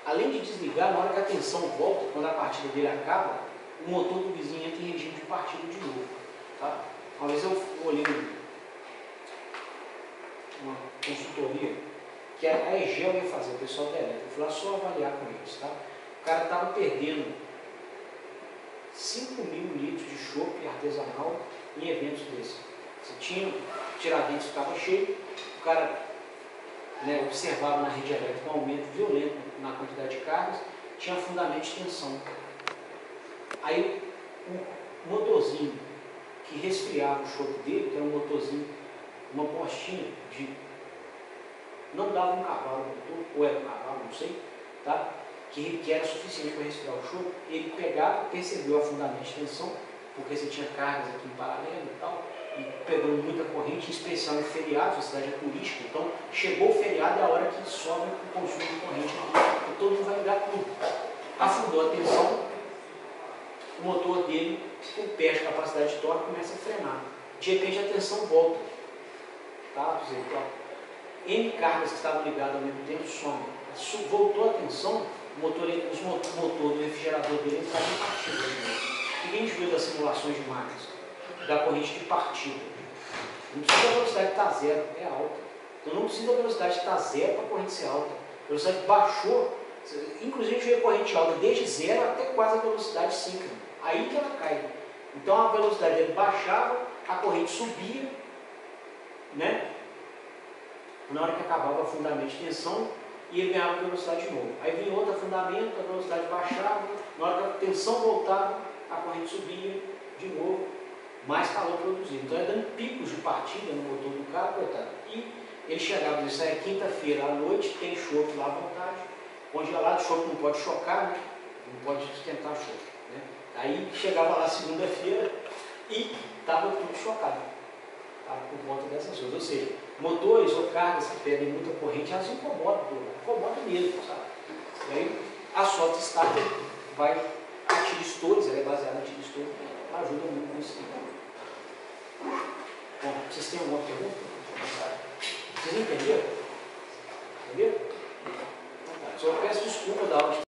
Além de desligar, na hora que a tensão volta, quando a partida dele acaba, o motor do vizinho entra em regime de partida de novo. Tá? Uma vez eu olhei consultoria que a EGEL ia fazer, o pessoal da elétrica. Eu fui lá só avaliar com eles, tá? O cara estava perdendo 5.000 litros de chope artesanal em eventos desses. Você tinha, Tiradentes ficava cheio, o cara, né, observava na rede elétrica um aumento violento na quantidade de cargas, tinha fundamento de tensão. Aí o motorzinho que resfriava o chope dele, que era um motorzinho, uma postinha de... não dava um cavalo no motor, ou era um cavalo, não sei, tá? Que era suficiente para resfriar o chope, ele pegava, percebeu a fundamento de tensão, porque você tinha cargas aqui em paralelo e tal, e pegando muita corrente, em especial em feriados, a cidade é turística, então chegou o feriado, é a hora que sobe o consumo de corrente aqui, e todo mundo vai ligar tudo. Afundou a tensão, o motor dele, com perde a capacidade de torque, começa a frenar. De repente a tensão volta. Tá? N cargas que estavam ligadas ao mesmo tempo somem. Voltou a tensão, o motor do refrigerador dele entrava em partida. O que a gente viu das simulações de máquinas? Da corrente de partida. Não precisa da velocidade estar zero, é alta. Então não precisa da velocidade estar zero para a corrente ser alta. A velocidade baixou, inclusive a gente vê a corrente alta desde zero até quase a velocidade síncrona. Aí que ela cai. Então a velocidade dele baixava, a corrente subia, né? Na hora que acabava o fundamento de tensão, e ele ganhava velocidade de novo. Aí vinha outro fundamento, a velocidade baixava, na hora que a tensão voltava, a corrente subia de novo, mais calor produzido. Então, dando picos de partida no motor do carro, coitado. E ele chegava, isso aí é quinta-feira à noite, tem chope lá à vontade. Congelado, chope não pode chocar, né? Não pode esquentar chope. Né? Aí chegava lá segunda-feira e estava tudo chocado. Estava por conta dessas coisas. Ou seja, motores ou cargas que perdem muita corrente, elas incomodam mesmo, sabe? E aí a soft starter vai a tiristores, ela é baseada em tiristores, ajuda muito nisso. Bom, vocês têm alguma pergunta? Vocês entenderam?